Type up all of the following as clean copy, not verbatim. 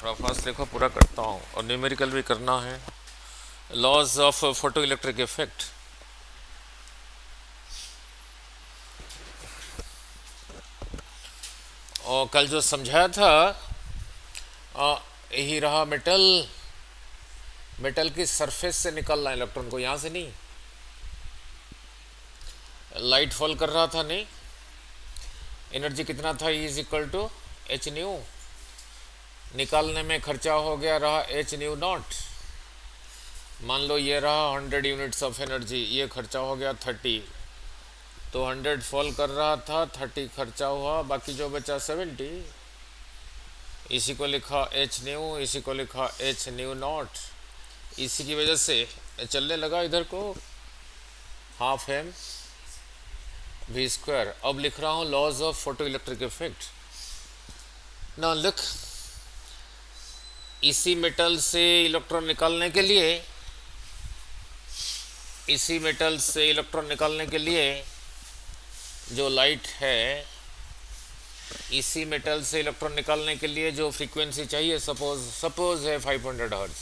थोड़ा फास्ट लिखो, पूरा करता हूँ और न्यूमेरिकल भी करना है। Laws of photo electric effect. और कल जो समझाया था यही रहा, मेटल की सरफेस से निकलना इलेक्ट्रॉन को, यहाँ से नहीं। लाइट फॉल कर रहा था, नहीं, एनर्जी कितना था, E is equal to H nu. निकालने में खर्चा हो गया रहा एच न्यू नॉट। मान लो ये रहा 100 यूनिट्स ऑफ एनर्जी, ये खर्चा हो गया 30, तो 100 फॉल कर रहा था, 30 खर्चा हुआ, बाकी जो बचा 70। इसी को लिखा एच न्यू, इसी को लिखा एच न्यू नॉट। इसी की वजह से चलने लगा इधर को हाफ एम वी स्क्वायर। अब लिख रहा हूँ laws of photo electric effect. ना लिख, इसी मेटल से इलेक्ट्रॉन निकालने के लिए, इसी मेटल से इलेक्ट्रॉन निकालने के लिए जो लाइट है, इसी मेटल से इलेक्ट्रॉन निकालने के लिए जो फ्रीक्वेंसी चाहिए, सपोज है 500 हर्ट्ज।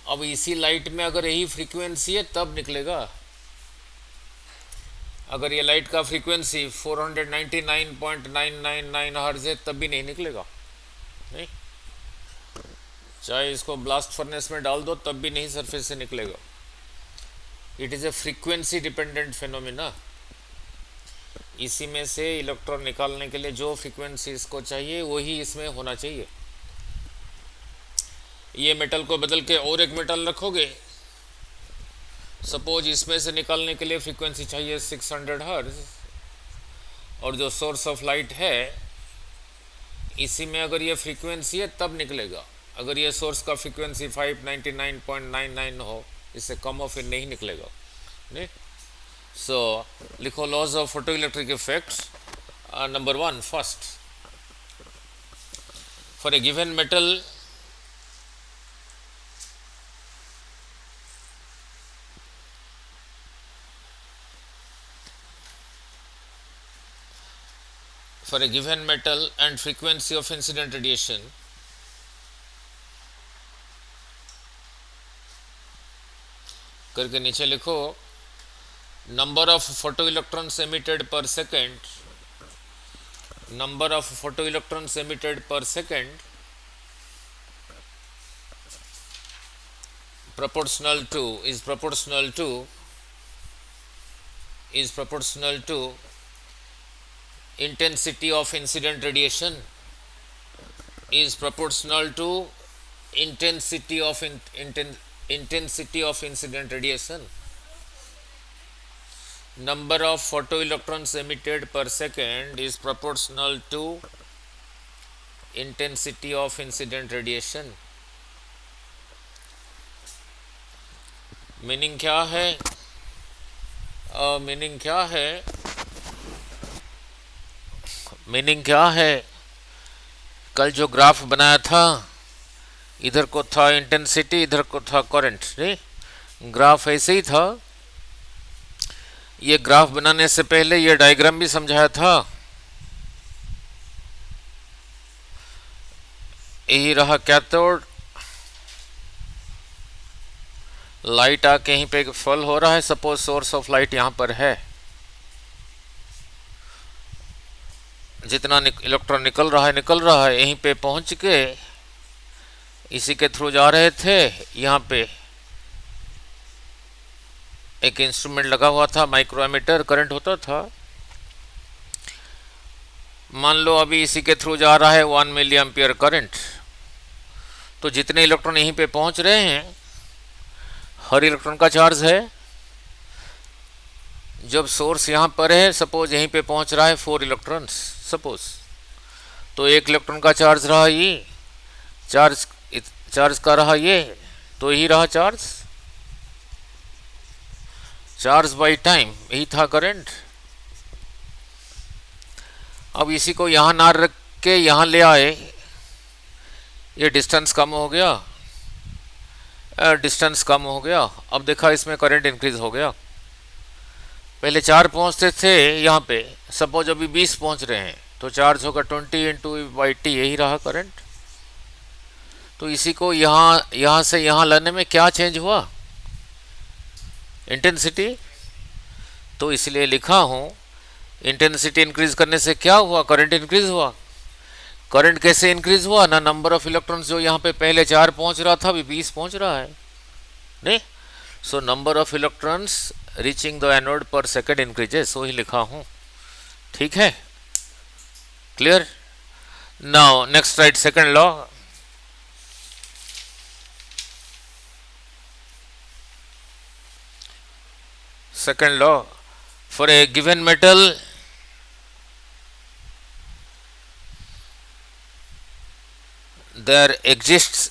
अब इसी लाइट में अगर यही फ्रीक्वेंसी है तब निकलेगा। अगर ये लाइट का फ्रीक्वेंसी 499.999 हर्ट्ज है तब भी नहीं निकलेगा, नहीं। चाहे इसको ब्लास्ट फर्नेस में डाल दो तब भी नहीं सरफेस से निकलेगा। It is a frequency dependent phenomena. इसी में से इलेक्ट्रॉन निकालने के लिए जो फ्रीक्वेंसी इसको चाहिए वही इसमें होना चाहिए। ये मेटल को बदल के और एक मेटल रखोगे, सपोज इसमें से निकालने के लिए फ्रीक्वेंसी चाहिए 600 हर्ट्ज, और जो सोर्स ऑफ लाइट है इसी में अगर ये फ्रीक्वेंसी है तब निकलेगा। अगर ये सोर्स का फ्रीक्वेंसी 599.99 हो, इससे कम हो, फिर नहीं निकलेगा, नहीं। सो लिखो laws of photo electric effects. Number 1, first, for a given metal for a given metal and frequency of incident radiation, करके नीचे लिखो number of photo electrons emitted per second, number of photo electrons emitted per second proportional to is proportional to intensity of incident radiation, is proportional to intensity of intensity of incident radiation. Number of photoelectrons emitted per second is proportional to intensity of incident radiation. Meaning क्या है? Meaning क्या है? Meaning क्या है? कल जो graph बनाया था, इधर को था इंटेंसिटी, इधर को था करंट, नहीं? ग्राफ ऐसे ही था। ये ग्राफ बनाने से पहले ये डायग्राम भी समझाया था। यही रहा कैथोड, लाइट आके यहीं पे फॉल हो रहा है। सपोज सोर्स ऑफ लाइट यहाँ पर है, जितना इलेक्ट्रॉन निकल रहा है यहीं पे पहुंच के इसी के थ्रू जा रहे थे। यहाँ पे एक इंस्ट्रूमेंट लगा हुआ था, माइक्रोमीटर, करंट होता था। मान लो अभी इसी के थ्रू जा रहा है 1 मिली एम्पियर करंट, तो जितने इलेक्ट्रॉन यहीं पे पहुंच रहे हैं, हर इलेक्ट्रॉन का चार्ज है। जब सोर्स यहाँ पर है, सपोज यहीं पे पहुंच रहा है 4 इलेक्ट्रॉन्स, सपोज, तो 1 इलेक्ट्रॉन का चार्ज रहा ये, चार्ज का रहा ये, तो यही रहा चार्ज बाई टाइम, यही था करंट। अब इसी को यहाँ ना रख के यहाँ ले आए, ये डिस्टेंस कम हो गया, डिस्टेंस कम हो गया। अब देखा इसमें करंट इंक्रीज हो गया। पहले 4 पहुंचते थे यहाँ पे, सपोज अभी 20 पहुंच रहे हैं, तो चार्ज होगा 20 × यही रहा करंट। तो इसी को यहाँ से यहाँ लाने में क्या चेंज हुआ, इंटेंसिटी। तो इसलिए लिखा हूँ इंटेंसिटी इंक्रीज करने से क्या हुआ, करंट इंक्रीज हुआ। करंट कैसे इंक्रीज हुआ ना, नंबर ऑफ इलेक्ट्रॉन्स जो यहाँ पे पहले 4 पहुँच रहा था अभी 20 पहुँच रहा है, नहीं। So number of electrons reaching the anode पर सेकेंड इंक्रीजेस, वही लिखा हूँ, ठीक है, clear. Now next right second law. Second law, for a given metal, there exists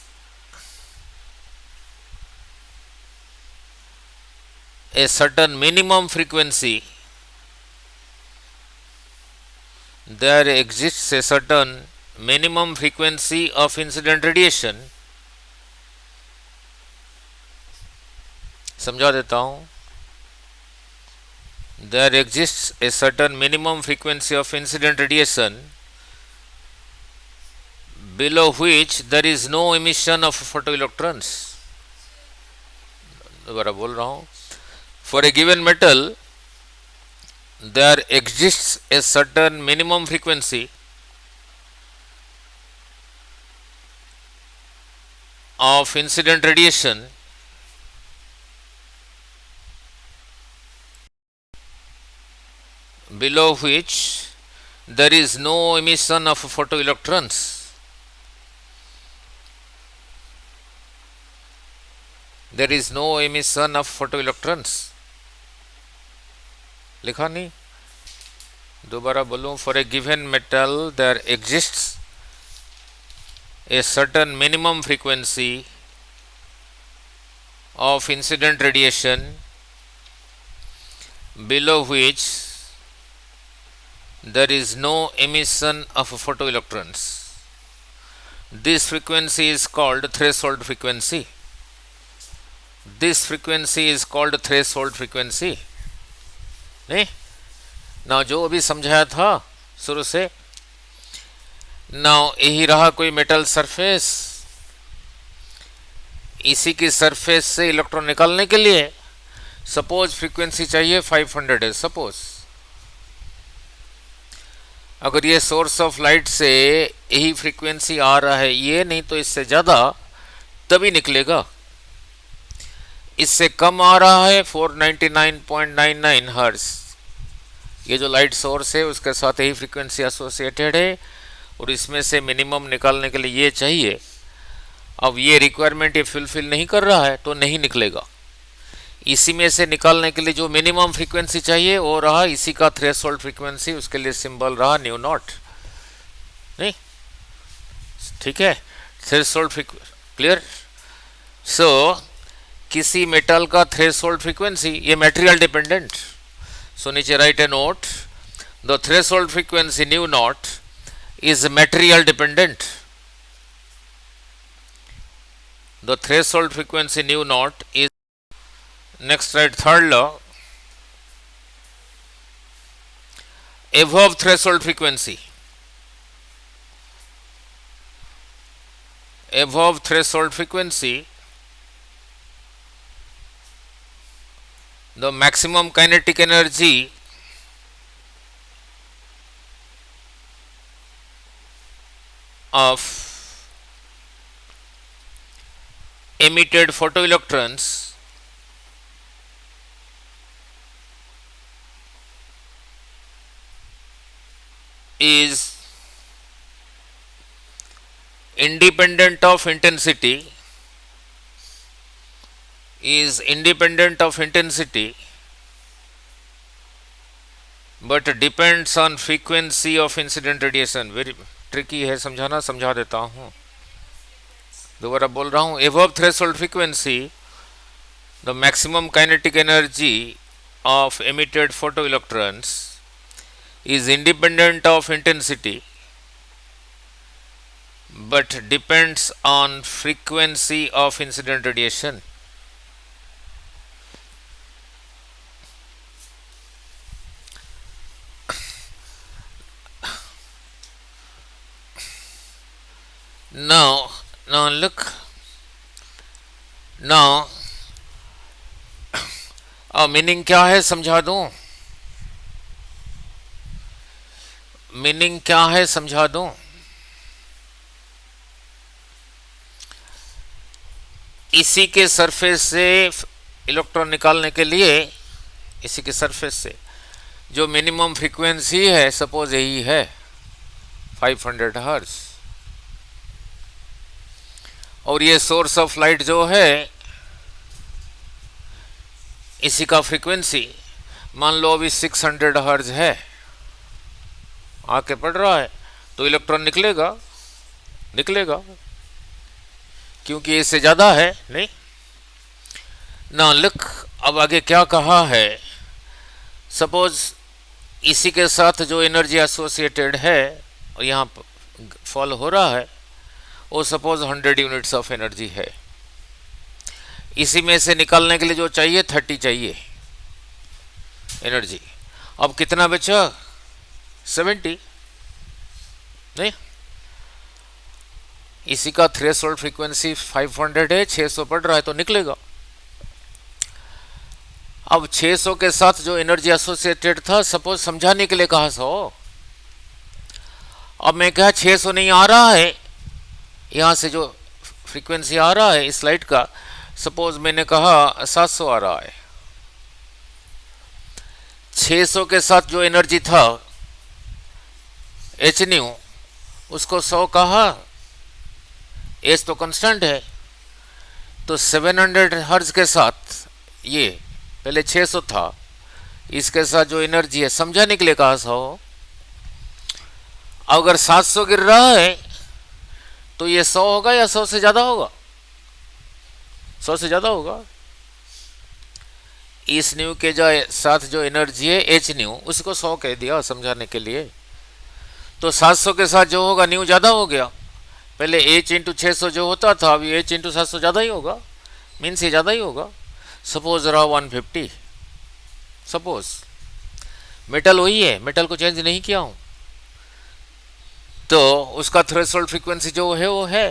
a certain minimum frequency. There exists a certain minimum frequency of incident radiation. समझा देता हूँ। There exists a certain minimum frequency of incident radiation below which there is no emission of photoelectrons. दोबारा बोल रहा हूँ, for a given metal there exists a certain minimum frequency of incident radiation below which there is no emission of photoelectrons. There is no emission of photoelectrons. लिखा नहीं, दोबारा बोलूं, for a given metal there exists a certain minimum frequency of incident radiation below which there is no emission of photoelectrons. This frequency is called threshold frequency. This frequency is called threshold frequency. नहीं ना, जो अभी समझाया था शुरू से। Now यही रहा कोई मेटल सरफेस, इसी की सरफेस से इलेक्ट्रॉन निकालने के लिए सपोज फ्रीक्वेंसी चाहिए 500 है, सपोज। अगर ये सोर्स ऑफ लाइट से यही फ्रीक्वेंसी आ रहा है, ये नहीं तो इससे ज़्यादा, तभी निकलेगा। इससे कम आ रहा है 499.99 हर्ट्ज, ये जो लाइट सोर्स है उसके साथ यही फ्रीक्वेंसी एसोसिएटेड है, और इसमें से मिनिमम निकालने के लिए ये चाहिए। अब ये रिक्वायरमेंट ये फुलफिल नहीं कर रहा है तो नहीं निकलेगा। इसी में से निकालने के लिए जो मिनिमम फ्रीक्वेंसी चाहिए वो रहा इसी का थ्रेशोल्ड फ्रीक्वेंसी, उसके लिए सिंबल रहा न्यू नॉट, नहीं, ठीक है, थ्रेशोल्ड फ्रीक्वेंसी, क्लियर। सो किसी मेटल का थ्रेशोल्ड फ्रीक्वेंसी ये मटेरियल डिपेंडेंट, सो नीचे right A note, the threshold frequency new not is material dependent. The threshold frequency new not is, next write third law, above threshold frequency, above threshold frequency the maximum kinetic energy of emitted photoelectrons is independent of intensity, is independent of intensity but depends on frequency of incident radiation. Very tricky है समझाना, समझा देता हूँ, दोबारा बोल रहा हूँ। above threshold frequency the maximum kinetic energy of emitted photoelectrons is independent of intensity but depends on frequency of incident radiation. now look, now meaning क्या है समझा दूं, मीनिंग क्या है समझा दूं। इसी के सरफेस से इलेक्ट्रॉन निकालने के लिए, इसी के सरफेस से जो मिनिमम फ्रीक्वेंसी है, सपोज यही है 500 हर्ट्ज, और ये सोर्स ऑफ लाइट जो है इसी का फ्रीक्वेंसी मान लो अभी 600 हर्ट्ज है, आके पड़ रहा है, तो इलेक्ट्रॉन निकलेगा, निकलेगा, क्योंकि इससे ज़्यादा है नहीं ना। लुक, अब आगे क्या कहा है, सपोज इसी के साथ जो एनर्जी एसोसिएटेड है और यहाँ फॉल हो रहा है, वो सपोज 100 यूनिट्स ऑफ एनर्जी है। इसी में से निकालने के लिए जो चाहिए 30 चाहिए एनर्जी। अब कितना बचा, 70 नहीं। इसी का थ्रेशोल्ड फ्रीक्वेंसी 500 है, 600 पड़ रहा है, तो निकलेगा। अब 600 के साथ जो एनर्जी एसोसिएटेड था, सपोज समझाने के लिए कहा 100, अब मैं कहा 600 नहीं आ रहा है, यहां से जो फ्रीक्वेंसी आ रहा है इस लाइट का, सपोज मैंने कहा 700 आ रहा है। 600 के साथ जो एनर्जी था एच न्यू, उसको 100 कहा, एच तो कांस्टेंट है, तो 700 हर्ट्ज के साथ, ये पहले 600 था, इसके साथ जो एनर्जी है, समझाने के लिए कहा 100, अगर 700 गिर रहा है तो ये 100 होगा या 100 से ज्यादा होगा, 100 से ज्यादा होगा। इस न्यू के जो साथ जो एनर्जी है एच न्यू, उसको 100 कह दिया समझाने के लिए, तो 700 के साथ जो होगा न्यू ज्यादा हो गया। पहले एच इंटू 600 जो होता था, अभी एच इंटू 700 ज्यादा ही होगा, मीन्स ये ज्यादा ही होगा। सपोज रहा 150, सपोज मेटल वही है, मेटल को चेंज नहीं किया हूं, तो उसका थ्रेशोल्ड फ्रीक्वेंसी जो है वो है,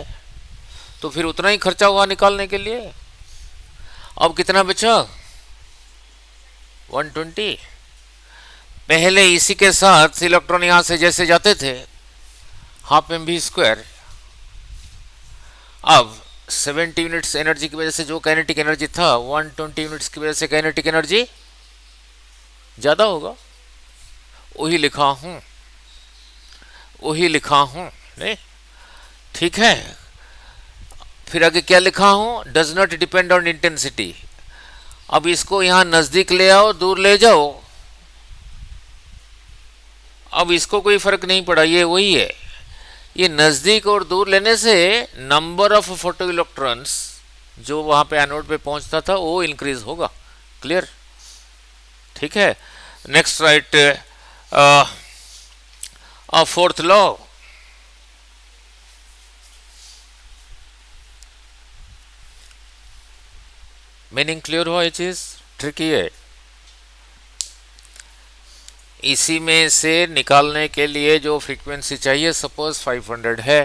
तो फिर उतना ही खर्चा हुआ निकालने के लिए। अब कितना बचा, 120। पहले इसी के साथ इलेक्ट्रॉन यहां से जैसे जाते थे ½ mv², अब 70 यूनिट्स एनर्जी की वजह से जो काइनेटिक एनर्जी था, 120 यूनिट्स की वजह से काइनेटिक एनर्जी ज्यादा होगा। वही लिखा हूं, वही लिखा हूं, नहीं ठीक है। फिर आगे क्या लिखा हूं, does not depend on intensity. अब इसको यहां नजदीक ले आओ, दूर ले जाओ, अब इसको कोई फर्क नहीं पड़ा, ये वही है। ये नजदीक और दूर लेने से नंबर ऑफ फोटो इलेक्ट्रॉन्स जो वहां पे एनोड पे पहुंचता था वो इंक्रीज होगा। क्लियर, ठीक है। Next right fourth law, meaning clear हुआ, ये चीज ट्रिकी है। इसी में से निकालने के लिए जो फ्रीक्वेंसी चाहिए, सपोज 500 है,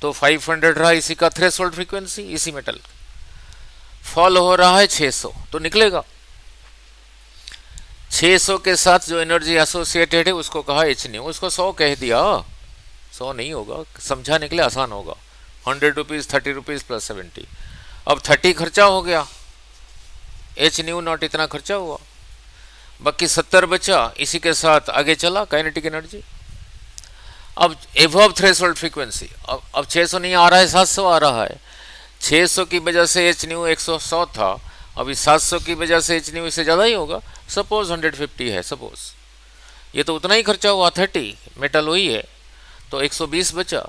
तो 500 रहा इसी का थ्रेशोल्ड फ्रीक्वेंसी, इसी मेटल फॉल हो रहा है 600, तो निकलेगा। 600 के साथ जो एनर्जी एसोसिएटेड है उसको कहा एच न्यू, उसको 100 कह दिया, 100 नहीं होगा, समझाने के लिए आसान होगा। 100 रुपीज, 30 रुपीज प्लस 70, अब 30 खर्चा हो गया, एच न्यू नॉट इतना खर्चा हुआ, बाकी 70 बचा, इसी के साथ आगे चला काइनेटिक एनर्जी। अब एबव थ्रेशोल्ड फ्रीक्वेंसी, अब 600 नहीं आ रहा है, 700 आ रहा है। 600 की वजह से एच न्यू 100 था, अभी 700 की वजह से एच न्यू इससे ज़्यादा ही होगा, सपोज 150 है, सपोज ये तो उतना ही खर्चा हुआ, 30 मेटल वही है, तो 120 बचा।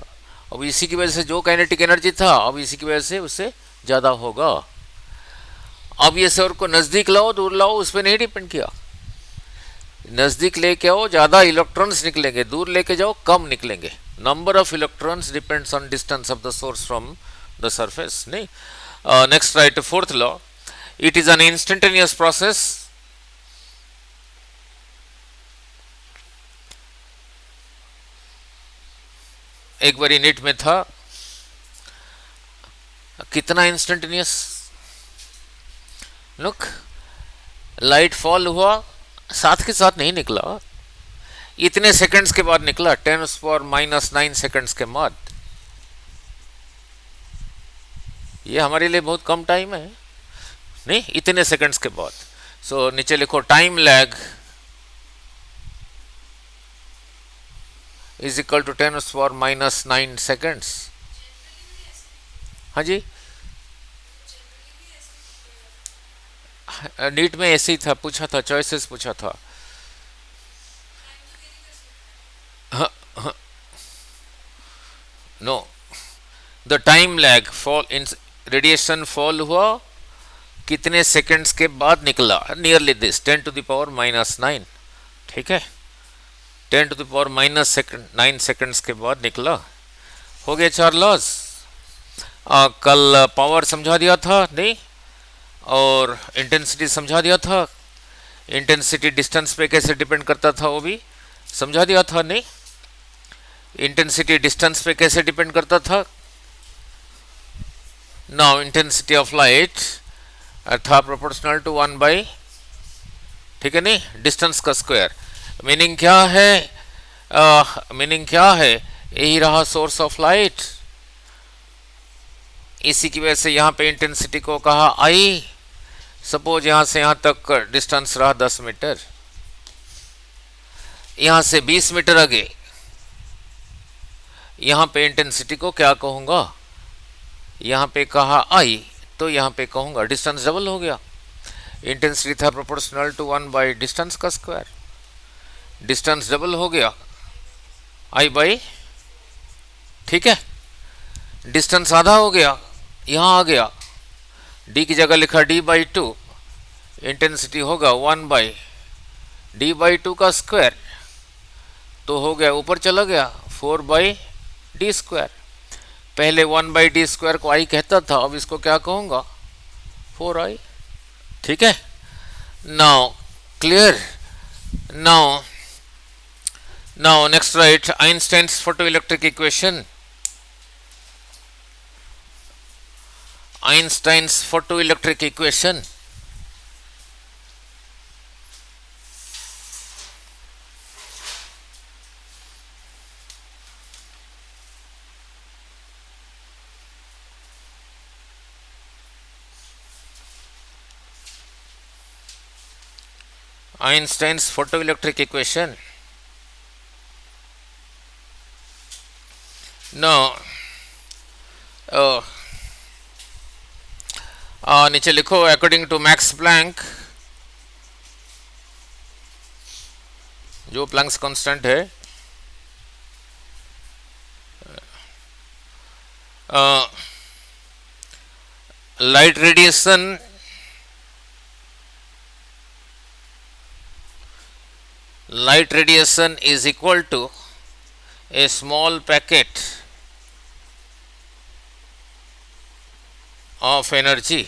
अब इसी की वजह से जो काइनेटिक एनर्जी था, अब इसी की वजह से उससे ज़्यादा होगा। अब ये सर को नज़दीक लाओ, दूर लाओ, उस पर नहीं डिपेंड किया। नज़दीक लेके आओ, ज़्यादा इलेक्ट्रॉन्स निकलेंगे, दूर लेके जाओ, कम निकलेंगे। Number of electrons depends on distance of the source from the surface, नहीं। Next right fourth law, it is an instantaneous process. एक बारी नीट में था, कितना इंस्टेंटेनियस, लुक, लाइट फॉल हुआ, साथ के साथ नहीं निकला, इतने सेकंड्स के बाद निकला, 10⁻⁹ सेकंड्स के बाद। ये हमारे लिए बहुत कम टाइम है, नहीं, इतने सेकंड्स के बाद। सो नीचे लिखो time lag is equal to 10⁻⁹ seconds. हाँ जी, नीट में ऐसे ही था, पूछा था, चॉइसेस पूछा था। No, the time lag fall in radiation fall हुआ, कितने सेकंड्स के बाद निकला, नियरली दिस 10⁻⁹, ठीक है, 10⁻⁹ सेकंड्स के बाद निकला। हो गए 4 लॉज। कल पावर समझा दिया था, नहीं, और इंटेंसिटी समझा दिया था। इंटेंसिटी डिस्टेंस पे कैसे डिपेंड करता था वो भी समझा दिया था, नहीं, इंटेंसिटी डिस्टेंस पे कैसे डिपेंड करता था। नाउ इंटेंसिटी ऑफ लाइट था प्रोपोर्शनल टू 1/, ठीक है, नहीं, डिस्टेंस का स्क्वायर। मीनिंग क्या है, मीनिंग क्या है, यही रहा सोर्स ऑफ लाइट, इसी की वजह से यहाँ पे इंटेंसिटी को कहा आई। सपोज यहाँ से यहाँ तक डिस्टेंस रहा 10 मीटर, यहाँ से 20 मीटर आगे, यहाँ पे इंटेंसिटी को क्या कहूँगा, यहाँ पे कहा आई, तो यहाँ पे कहूँगा डिस्टेंस डबल हो गया। इंटेंसिटी था प्रोपोर्शनल टू 1/, डिस्टेंस का स्क्वायर, डिस्टेंस डबल हो गया, आई बाई, ठीक है, डिस्टेंस आधा हो गया, यहाँ आ गया, डी की जगह लिखा d/2, इंटेंसिटी होगा 1/d/2 का स्क्वायर, तो हो गया, ऊपर चला गया 4/d²। पहले 1/d² को आई कहता था, अब इसको क्या कहूँगा, 4i, ठीक है। Now clear, now next right Einstein's photoelectric equation. Einstein's photoelectric equation, Einstein's photoelectric equation. Now नीचे लिखो अकॉर्डिंग टू मैक्स प्लैंक, जो प्लैंक्स कांस्टेंट है, light radiation is equal to a small packet of energy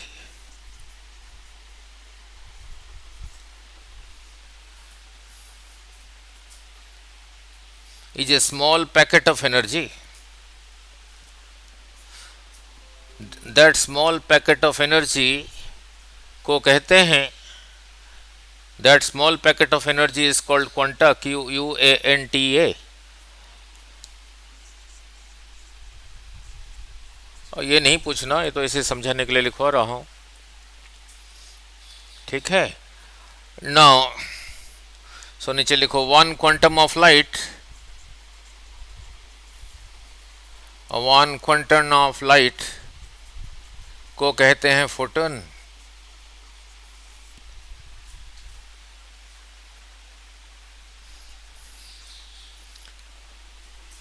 is a small packet of energy. That small packet of energy को कहते हैं, that small packet of energy is called quanta, QUANTA। और ये नहीं पूछना, ये तो इसे समझाने के लिए लिखवा रहा हूँ, ठीक है। नाउ सो नीचे लिखो 1 quantum of light, 1 quantum of light को कहते हैं फोटोन।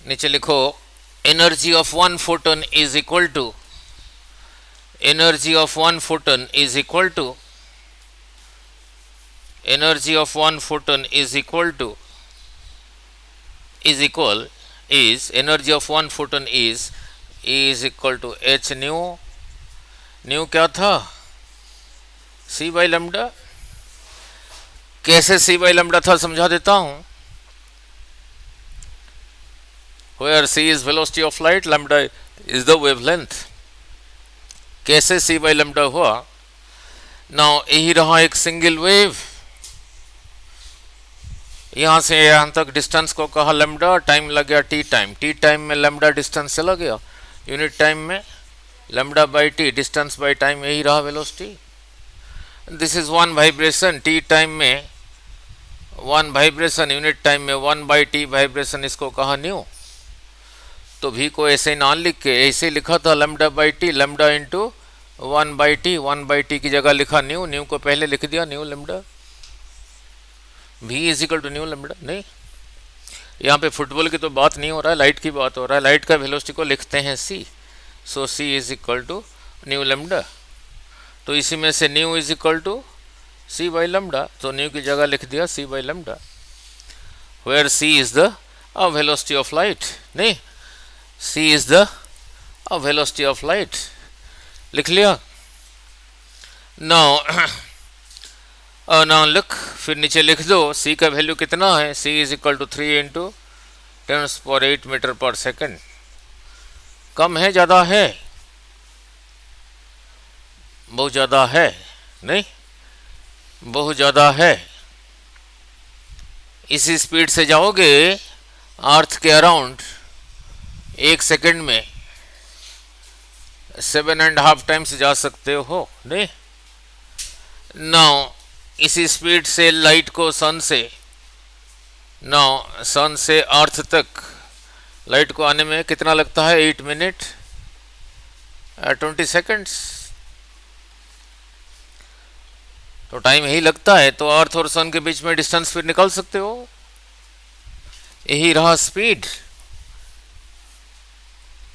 नीचे लिखो energy of 1 photon is equal to, energy of 1 photon is equal to, energy of 1 photon is equal to, is equal, is, energy of 1 photon is equal to h nu, nu क्या था, c by lambda। कैसे c by lambda था समझा देता हूँ, where c is velocity of light, lambda is the wavelength, कैसे सी by lambda हुआ? Now यही रहा एक सिंगल वेव, यहां से यहां तक डिस्टेंस को कहा लेमडा, टाइम लग गया टी टाइम, टी टाइम में लेमडा डिस्टेंस चला गया, यूनिट टाइम में lambda by T, distance by time, यही रहा velocity. This is one vibration, T time में वन वाइब्रेशन, यूनिट टाइम में वन बाई टी वाइब्रेशन, इसको कहा न्यू। तो भी को ऐसे ना लिख के ऐसे लिखा था lambda by T, lambda into one by T, one by T की जगह लिखा न्यू, न्यू को पहले लिख दिया न्यू लेमडा, भी is equal to nu lambda. नहीं, यहाँ पे फुटबॉल की तो बात नहीं हो रहा है, लाइट की बात हो रहा है। लाइट का वेलोसिटी को लिखते हैं C, so C is equal to nu lambda. तो इसी में से nu is equal to C by lambda, तो न्यू की जगह लिख दिया C by lambda, where C is the velocity of light. नहीं, C is the velocity of light, लिख लिया। नाउ नाउ लुक, फिर नीचे लिख दो सी का वैल्यू कितना है, C is equal to 3 into 10⁸ metre per second. कम है ज़्यादा है? बहुत ज़्यादा है। नहीं, बहुत ज़्यादा है। इसी स्पीड से जाओगे अर्थ के अराउंड 1 सेकेंड में 7.5 टाइम्स जा सकते हो। नहीं, नाउ इसी स्पीड से लाइट को सन से, नाउ सन से अर्थ तक लाइट को आने में कितना लगता है? 8 मिनट 20 सेकेंड्स। तो टाइम यही लगता है, तो अर्थ और सन के बीच में डिस्टेंस फिर निकाल सकते हो। यही रहा speed,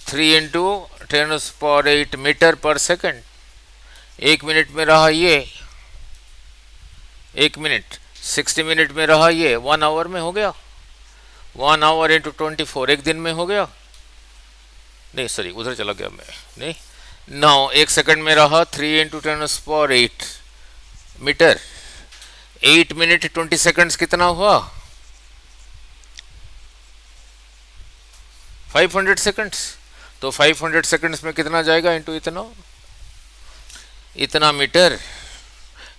3 into 10⁸ metre per second. 1 minute में रहा ये, 1 मिनट 60 मिनट में रहा ये, 1 आवर में हो गया, 1 आवर इंटू 24 1 दिन में हो गया। नहीं सॉरी, उधर चला गया मैं। नहीं, 1 सेकंड में रहा 3 इंटू 10⁸ मीटर, 8 मिनट 20 सेकंड्स कितना हुआ? 500 सेकंड्स। तो 500 सेकंड्स में कितना जाएगा इंटू इतना, इतना मीटर,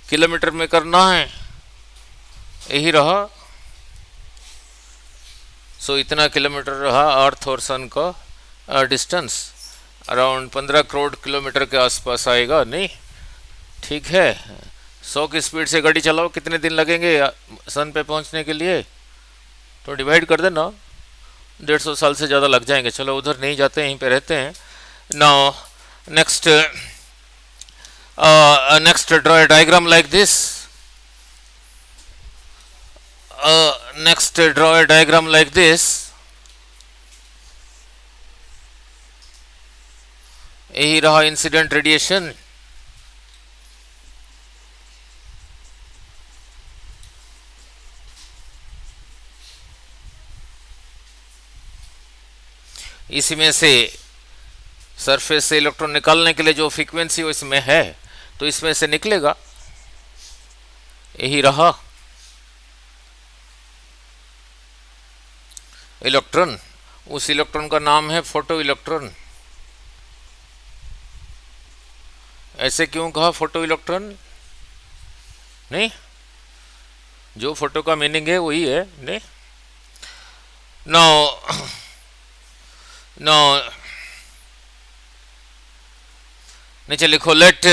किलोमीटर में करना है, यही रहा। सो इतना किलोमीटर रहा अर्थ और सन का डिस्टेंस, अराउंड 15 करोड़ किलोमीटर के आसपास आएगा। नहीं, ठीक है। 100 की स्पीड से गाड़ी चलाओ, कितने दिन लगेंगे सन पे पहुंचने के लिए? तो डिवाइड कर देना, 150 साल से ज़्यादा लग जाएंगे। चलो उधर नहीं जाते, यहीं पे रहते हैं। Now next next draw a diagram like this. Next draw a diagram like this. यही रहा इंसिडेंट रेडिएशन। इसी में से सरफेस से इलेक्ट्रॉन निकालने के लिए जो फ्रीक्वेंसी इसमें है, तो इसमें से निकलेगा, यही रहा इलेक्ट्रॉन। उस इलेक्ट्रॉन का नाम है फोटो इलेक्ट्रॉन। ऐसे क्यों कहा फोटो इलेक्ट्रॉन? नहीं, जो फोटो का मीनिंग है वही है। नहीं, नो नीचे लिखो, late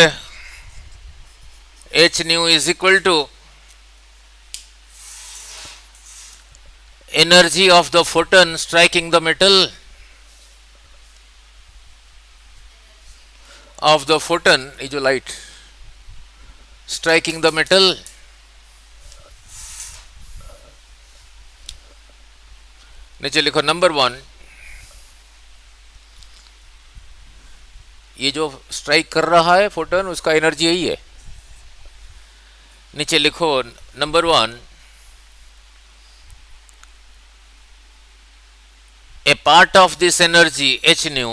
h nu is equal to energy of the photon striking the metal of the photon, ये जो लाइट striking the metal, नीचे लिखो नंबर 1, ये जो स्ट्राइक कर रहा है फोटोन, उसका एनर्जी यही है। नीचे लिखो number 1, A part of this energy h nu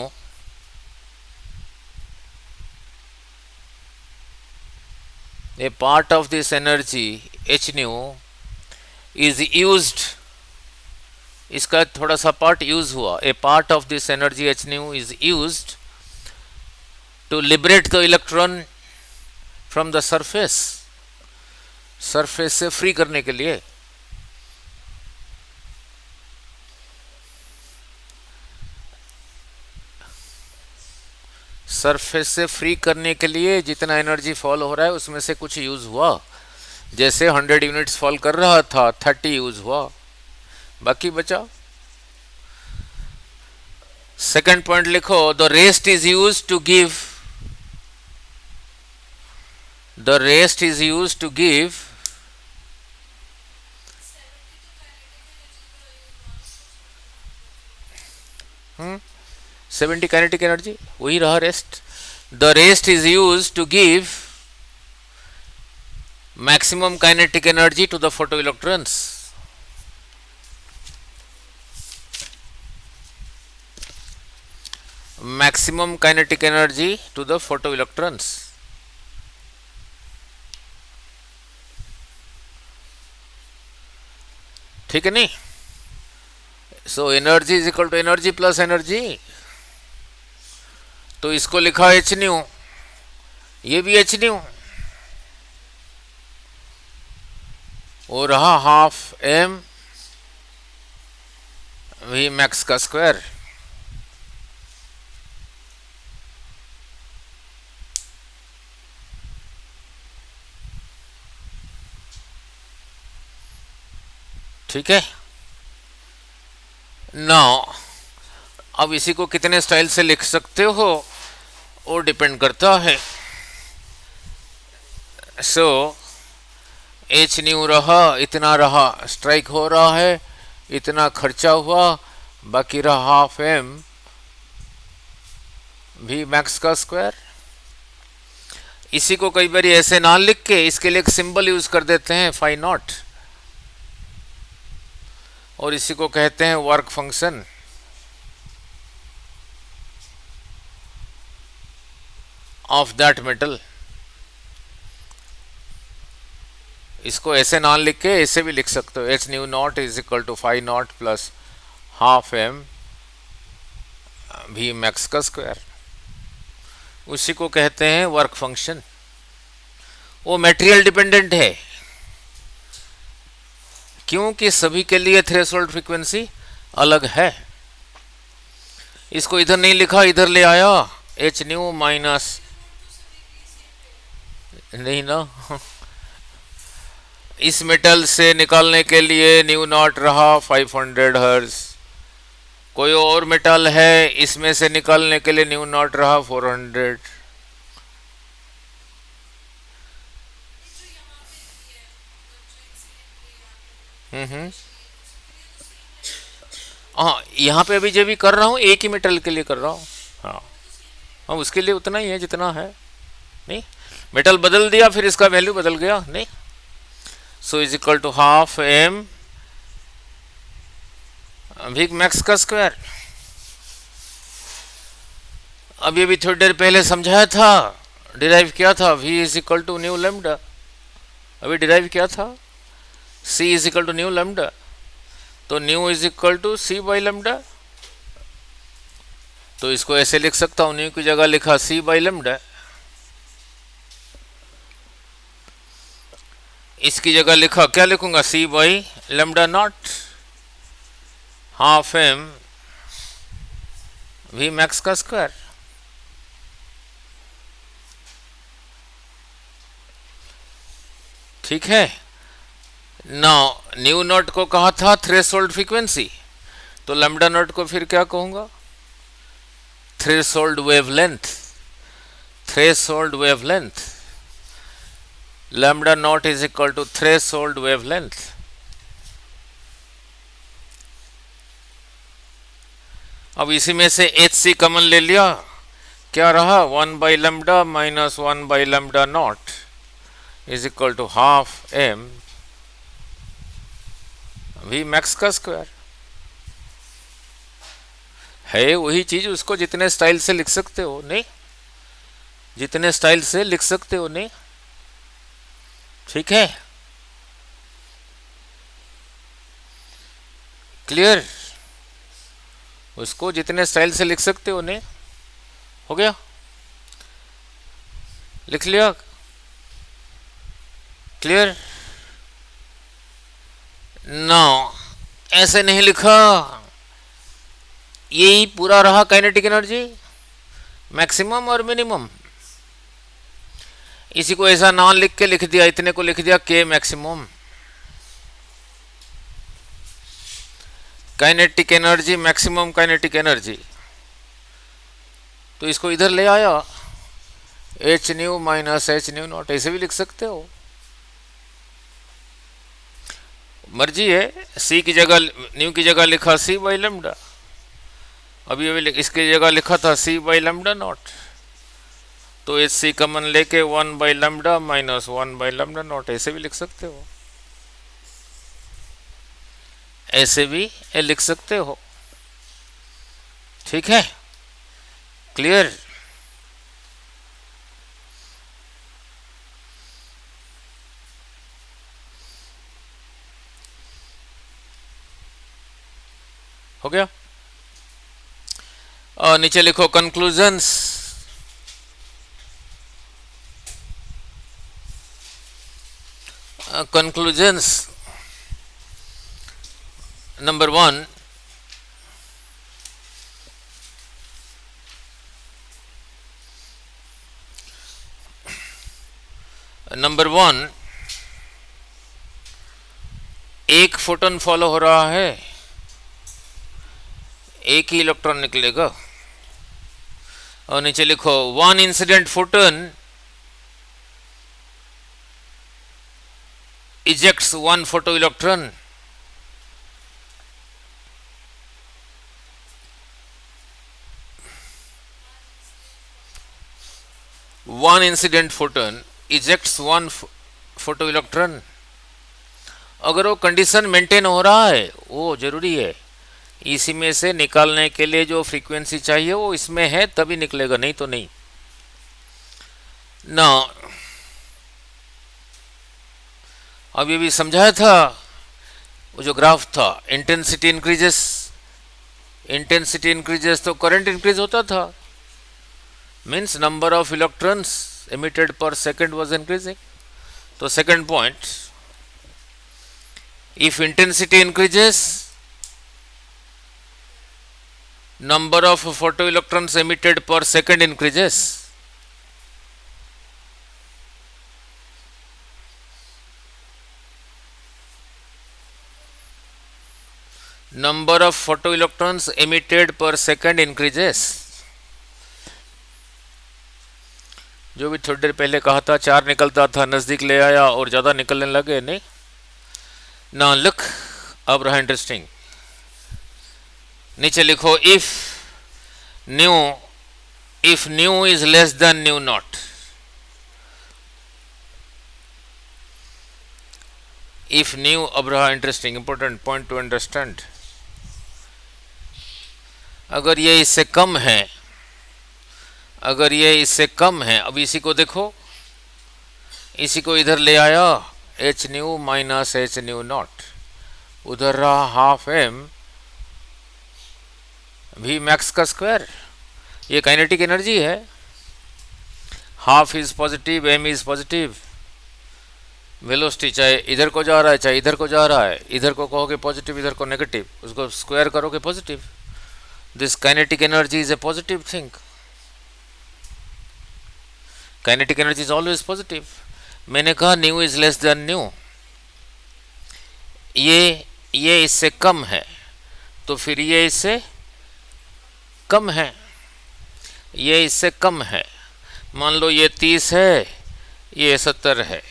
a part of this energy h nu is used, इसका थोड़ा सा पार्ट यूज हुआ, a part of this energy h nu is used to liberate the electron from the surface, surface से free करने के लिए। Surface से free करने के लिए जितना एनर्जी फॉल हो रहा है उसमें से कुछ यूज हुआ। जैसे 100 यूनिट्स फॉल कर रहा था, 30 यूज हुआ, बाकी बचा। सेकंड पॉइंट लिखो, the rest is use to give, the rest is use to give 70 kinetic energy, वही रहा rest. The rest is use to give maximum kinetic energy to the photo electrons. Maximum kinetic energy to the photo electrons. ठीक है नहीं? So energy is equal to energy plus energy. तो इसको लिखा H new, ये भी H new, वो रहा हाफ एम वी मैक्स का स्क्वायर। ठीक है। नाउ अब इसी को कितने स्टाइल से लिख सकते हो वो डिपेंड करता है। सो एच न्यू रहा, इतना रहा, स्ट्राइक हो रहा है, इतना खर्चा हुआ, बाकी रहा हाफ एम भी मैक्स का स्क्वायर। इसी को कई बार ऐसे ना लिख के इसके लिए एक सिंबल यूज कर देते हैं फाई नॉट, और इसी को कहते हैं work function. Of that metal. इसको ऐसे ना लिख के ऐसे भी लिख सकते हो, H nu not is equal to phi not plus half M V max का स्क्वायर। उसी को कहते हैं वर्क फंक्शन। वो मटेरियल डिपेंडेंट है, क्योंकि सभी के लिए थ्रेशोल्ड फ्रीक्वेंसी अलग है। इसको इधर नहीं लिखा, इधर ले आया, एच न्यू माइनस नहीं ना। इस मेटल से निकालने के लिए न्यू नॉट रहा 500 हर्ट्ज। कोई और मेटल है, इसमें से निकालने के लिए न्यू नॉट रहा 400। हाँ, यहाँ पे अभी जो भी कर रहा हूँ एक ही मेटल के लिए कर रहा हूँ। हाँ हाँ, उसके लिए उतना ही है जितना है। नहीं, मेटल बदल दिया फिर इसका वैल्यू बदल गया नहीं। So is equal to half M V max का स्क्वायर। अब ये भी थोड़ी देर पहले समझाया था, डिराइव किया था, v is equal to nu lambda. अभी डिराइव किया था c is equal to nu lambda, तो nu is equal to c by lambda. तो इसको ऐसे लिख सकता हूं, न्यू की जगह लिखा c बाई लेमडा, इसकी जगह लिखा क्या लिखूंगा, c by lambda not half M V max का स्क्वायर। ठीक है। नाउ न्यू नॉट को कहा था थ्रेशोल्ड फ्रीक्वेंसी, तो लैम्डा नॉट को फिर क्या कहूंगा, threshold wavelength. Threshold wavelength, lambda not is equal to threshold wavelength. अब इसी में से एच सी कॉमन ले लिया, क्या रहा 1 by lambda minus 1 by lambda not is equal to half M V max का स्क्वायर। है वही चीज, उसको जितने स्टाइल से लिख सकते हो, नहीं जितने स्टाइल से लिख सकते हो, नहीं ठीक है। क्लियर, उसको जितने स्टाइल से लिख सकते हो, नहीं हो गया। लिख लिया? क्लियर? नो, ऐसे नहीं लिखा। यही पूरा रहा काइनेटिक एनर्जी, मैक्सिमम और मिनिमम। इसी को ऐसा ना लिख के लिख दिया, इतने को लिख दिया के maximum. Kinetic energy maximum kinetic energy, तो इसको इधर ले आया, H nu minus H nu not, ऐसे भी लिख सकते हो, मर्जी है। सी की जगह, न्यू की जगह लिखा सी बाई लेमडा, अभी इसकी जगह लिखा था सी बाई लेमडा नॉट, तो एच सी कॉमन लेके 1 by lambda minus 1 by lambda not, ऐसे भी लिख सकते हो, ऐसे भी लिख सकते हो। ठीक है, क्लियर? हो गया? और नीचे लिखो कंक्लूजन्स। कंक्लूजन्स नंबर 1, एक फोटोन फॉलो हो रहा है, एक ही इलेक्ट्रॉन निकलेगा। और नीचे लिखो 1 incident photon ejects 1 photo electron. One incident photon ejects 1 photo electron. अगर वो कंडीशन मेंटेन हो रहा है, वो जरूरी है, इसी में से निकालने के लिए जो फ्रीक्वेंसी चाहिए वो इसमें है, तभी निकलेगा, नहीं तो नहीं ना। अब ये भी समझाया था, वो जो ग्राफ था, इंटेंसिटी इंक्रीजेस तो करंट इंक्रीज होता था, means number of electrons emitted per second was increasing. तो second point, if intensity increases, number of photoelectrons emitted per second increases. Number of photoelectrons emitted per second increases. जो भी थोड़ी देर पहले कहा था 4 निकलता था, नजदीक ले आया और ज्यादा निकलने लगे, नहीं ना। लुक, अब रहा इंटरेस्टिंग, नीचे लिखो if nu is less than nu not, if new, अब रहा interesting important point two understand, अगर ये इससे कम है, अगर ये इससे कम है, अब इसी को देखो, इसी को इधर ले आया, H nu minus H nu not, उधर रहा हाफ एम वी मैक्स का स्क्वायर, ये काइनेटिक एनर्जी है, half is positive, M is positive, velocity चाहे इधर को जा रहा है चाहे इधर को जा रहा है, इधर को कहोगे पॉजिटिव, इधर को नेगेटिव, उसको स्क्वायर करोगे positive, this kinetic energy is a positive thing, kinetic energy is always positive. मैंने कहा new is less than new, ये इससे कम है, तो फिर ये इससे कम है, ये इससे कम है, मान लो ये 30 है, ये 70 है,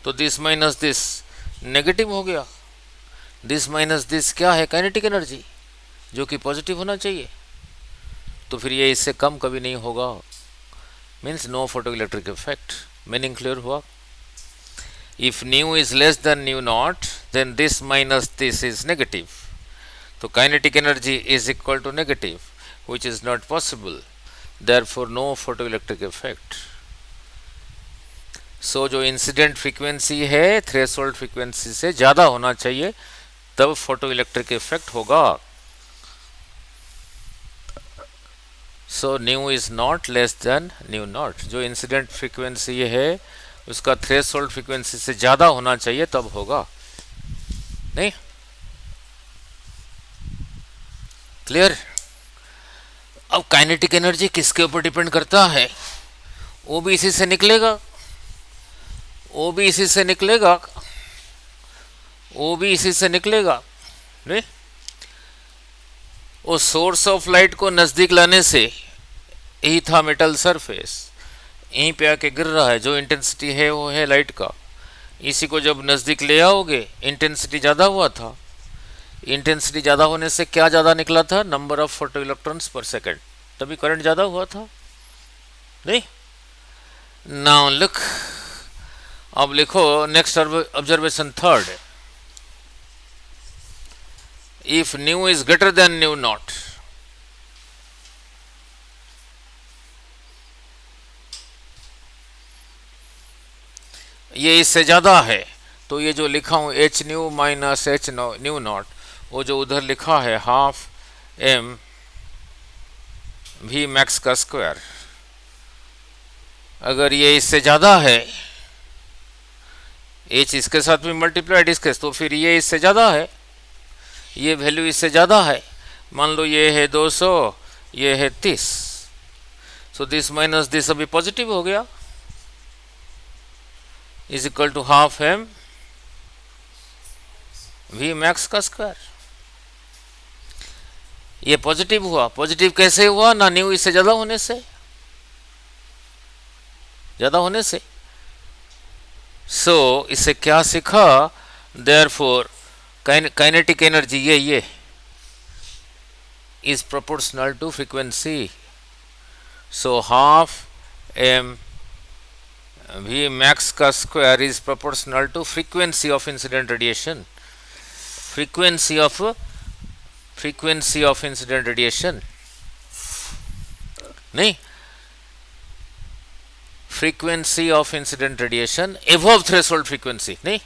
तो दिस माइनस दिस नेगेटिव हो गया, दिस माइनस दिस क्या है, काइनेटिक एनर्जी, जो कि पॉजिटिव होना चाहिए, तो फिर ये इससे कम कभी नहीं होगा, means no photo electric effect. Meaning clear हुआ? If nu is less than nu not, then this minus this is negative, तो kinetic energy is equal to negative, which is not possible, therefore no photoelectric effect. So जो incident frequency है threshold frequency से ज़्यादा होना चाहिए, तब photo electric effect होगा। सो nu is not less than nu not. जो इंसिडेंट फ्रीक्वेंसी है उसका थ्रेशोल्ड फ्रीक्वेंसी से ज़्यादा होना चाहिए तब होगा, नहीं? क्लियर? अब काइनेटिक एनर्जी किसके ऊपर डिपेंड करता है? वो भी इसी से निकलेगा, वो भी इसी से निकलेगा, वो भी इसी से निकलेगा, नहीं? वो सोर्स ऑफ लाइट को नज़दीक लाने से यही था मेटल सरफेस, यहीं पे आके गिर रहा है। जो इंटेंसिटी है वो है लाइट का, इसी को जब नज़दीक ले आओगे इंटेंसिटी ज़्यादा हुआ था। इंटेंसिटी ज़्यादा होने से क्या ज़्यादा निकला था? नंबर ऑफ फोटो इलेक्ट्रॉन्स पर सेकेंड, तभी करंट ज़्यादा हुआ था, नहीं? नाउ लुक, अब लिखो next observation third, if nu is greater than nu not, ये इससे ज़्यादा है, तो ये जो लिखा हूँ H nu minus H nu not, वो जो उधर लिखा है हाफ एम वी मैक्स का स्क्वायर, अगर ये इससे ज़्यादा है, एच इसके साथ भी मल्टीप्लाइड इसके, तो फिर ये इससे ज़्यादा है, ये वैल्यू इससे ज़्यादा है। मान लो ये है 200, ये है 30, सो दिस माइनस दिस अभी पॉजिटिव हो गया, is equal to half M V max का स्क्वायर। ये पॉजिटिव हुआ, पॉजिटिव कैसे हुआ? ना न्यू इससे ज़्यादा होने से, ज़्यादा होने से। सो इससे क्या सीखा? देयरफॉर काइनेटिक एनर्जी ये is proportional to frequency, so half M V max का square is proportional to frequency of incident radiation, frequency of incident radiation, नहीं? Frequency of incident radiation above threshold frequency, नहीं?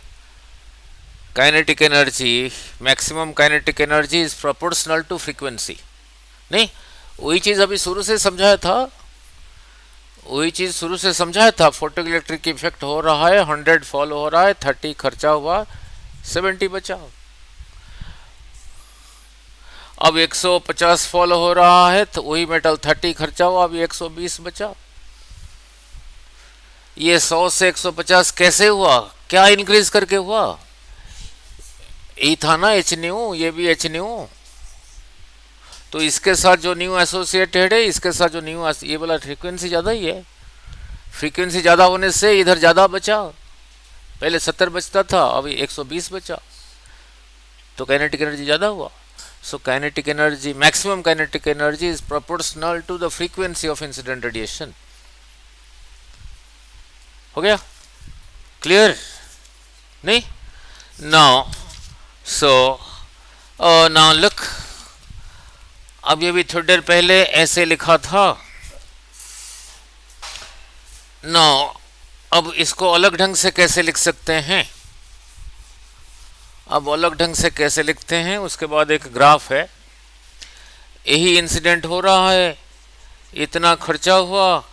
Kinetic energy, maximum kinetic energy is proportional to frequency, नहीं? वही चीज़ अभी शुरू से समझाया था, वही चीज़ शुरू से समझाया था। फोटो इलेक्ट्रिक इफेक्ट हो रहा है, 100 फॉल हो रहा है, 30 खर्चा हुआ, 70 बचा। अब 150 फॉल हो रहा है तो वही मेटल 30 खर्चा हुआ, अभी 120 बचा। ये 100 से 150 कैसे हुआ? क्या इंक्रीज करके हुआ? यही था ना एच न्यू, ये भी एच न्यू, तो इसके साथ जो न्यू एसोसिएटेड है, इसके साथ जो न्यू, ये वाला फ्रीक्वेंसी ज़्यादा ही है। फ्रीक्वेंसी ज़्यादा होने से इधर ज़्यादा बचा, पहले 70 बचता था, अभी 120 बचा, तो काइनेटिक एनर्जी ज़्यादा हुआ। So kinetic energy, maximum kinetic energy is proportional to the frequency of incident radiation. हो गया क्लियर? नहीं? नाउ सो नाउ लुक, अब ये भी थोड़ी देर पहले ऐसे लिखा था। नाउ अब इसको अलग ढंग से कैसे लिख सकते हैं? अब अलग ढंग से कैसे लिखते हैं, उसके बाद एक ग्राफ है। यही इंसिडेंट हो रहा है, इतना खर्चा हुआ,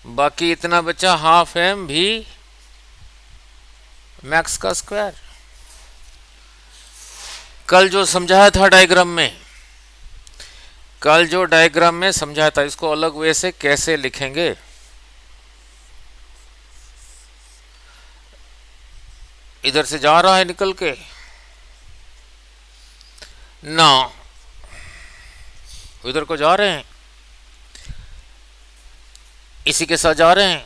बाकी इतना बचा, हाफ एम भी मैक्स का स्क्वायर। कल जो समझाया था डायग्राम में, कल जो डायग्राम में समझाया था, इसको अलग वे से कैसे लिखेंगे? इधर से जा रहा है निकल के ना, उधर को जा रहे हैं, इसी के साथ जा रहे हैं।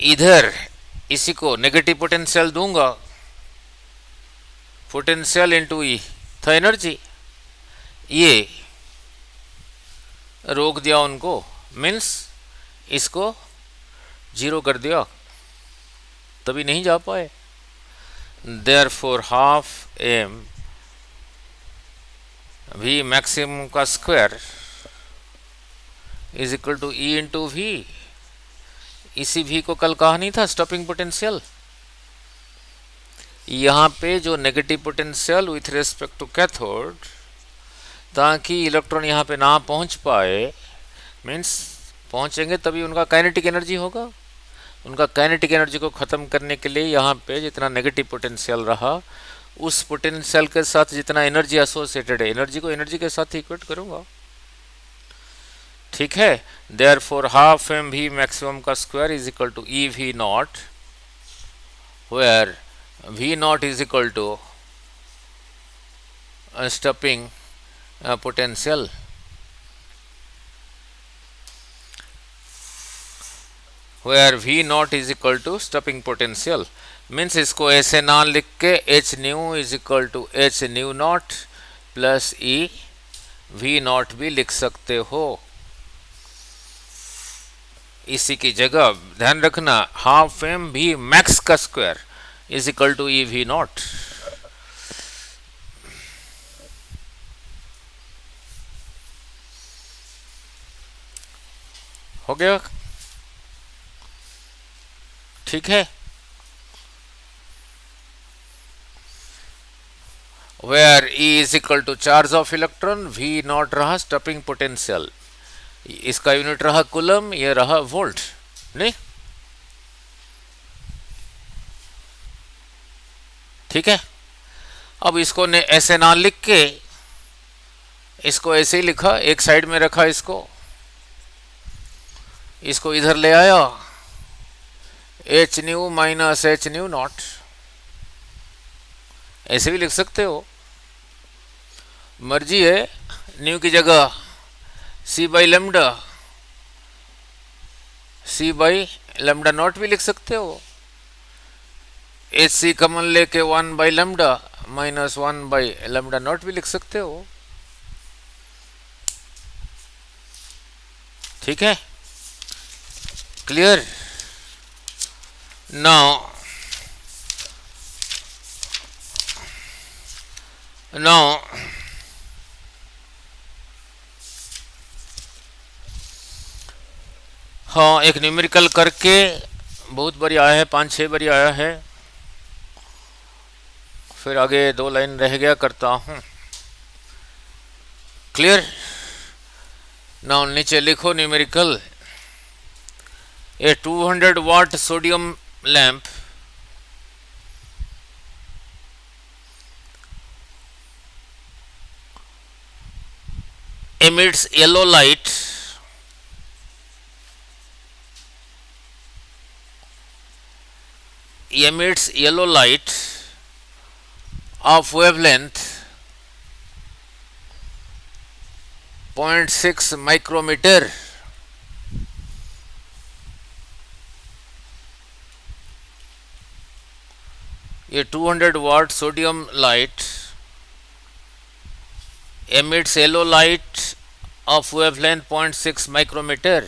इधर इसी को नेगेटिव पोटेंशियल दूंगा, पोटेंशियल इनटू ई था एनर्जी, ये रोक दिया उनको, मीन्स इसको जीरो कर दिया, तभी नहीं जा पाए। Therefore half M V maximum का square is equal to E into V. इसी भी को कल कहा नहीं था स्टॉपिंग पोटेंशियल। यहाँ पे जो negative potential with respect to cathode, ताकि इलेक्ट्रॉन यहाँ पे ना पहुँच पाए। मीन्स पहुँचेंगे तभी उनका काइनेटिक एनर्जी होगा। उनका काइनेटिक एनर्जी को ख़त्म करने के लिए यहाँ पे जितना नेगेटिव पोटेंशियल रहा, उस पोटेंशियल के साथ जितना एनर्जी एसोसिएटेड है, एनर्जी को एनर्जी के साथ इक्वेट करूँगा। ठीक है। Therefore half M V maximum का square is equal to E V not, where V not is equal to stopping potential, where V not is equal to stopping potential. Means इसको ऐसे ना लिख के H nu is equal to H nu not plus E V not भी लिख सकते हो। इसी की जगह ध्यान रखना हाफ एम भी मैक्स का square is equal to E V not. हो गया? ठीक है। Where E is equal to charge of electron, V not रहा स्टॉपिंग पोटेंशियल, इसका यूनिट रहा कूलम, ये रहा वोल्ट। नहीं, ठीक है। अब इसको ने ऐसे ना लिख के इसको ऐसे ही लिखा, एक साइड में रखा, इसको इधर ले आया, H nu minus H nu not, ऐसे भी लिख सकते हो, मर्जी है। न्यू की जगह C by lambda, C by lambda not भी लिख सकते हो। एच सी कॉमन लेके 1 by lambda minus 1 by lambda not भी लिख सकते हो। ठीक है, क्लियर? नाउ हाँ, एक न्यूमेरिकल करके बहुत बारी आया है, 5-6 बारी आया है, फिर आगे 2 लाइन रह गया, करता हूँ। क्लियर? नाउ नीचे लिखो numerical. A 200 watt sodium lamp emits yellow light of wavelength 0.6 micrometer. ये 200 watt sodium light emits yellow light of wavelength 0.6 micrometer.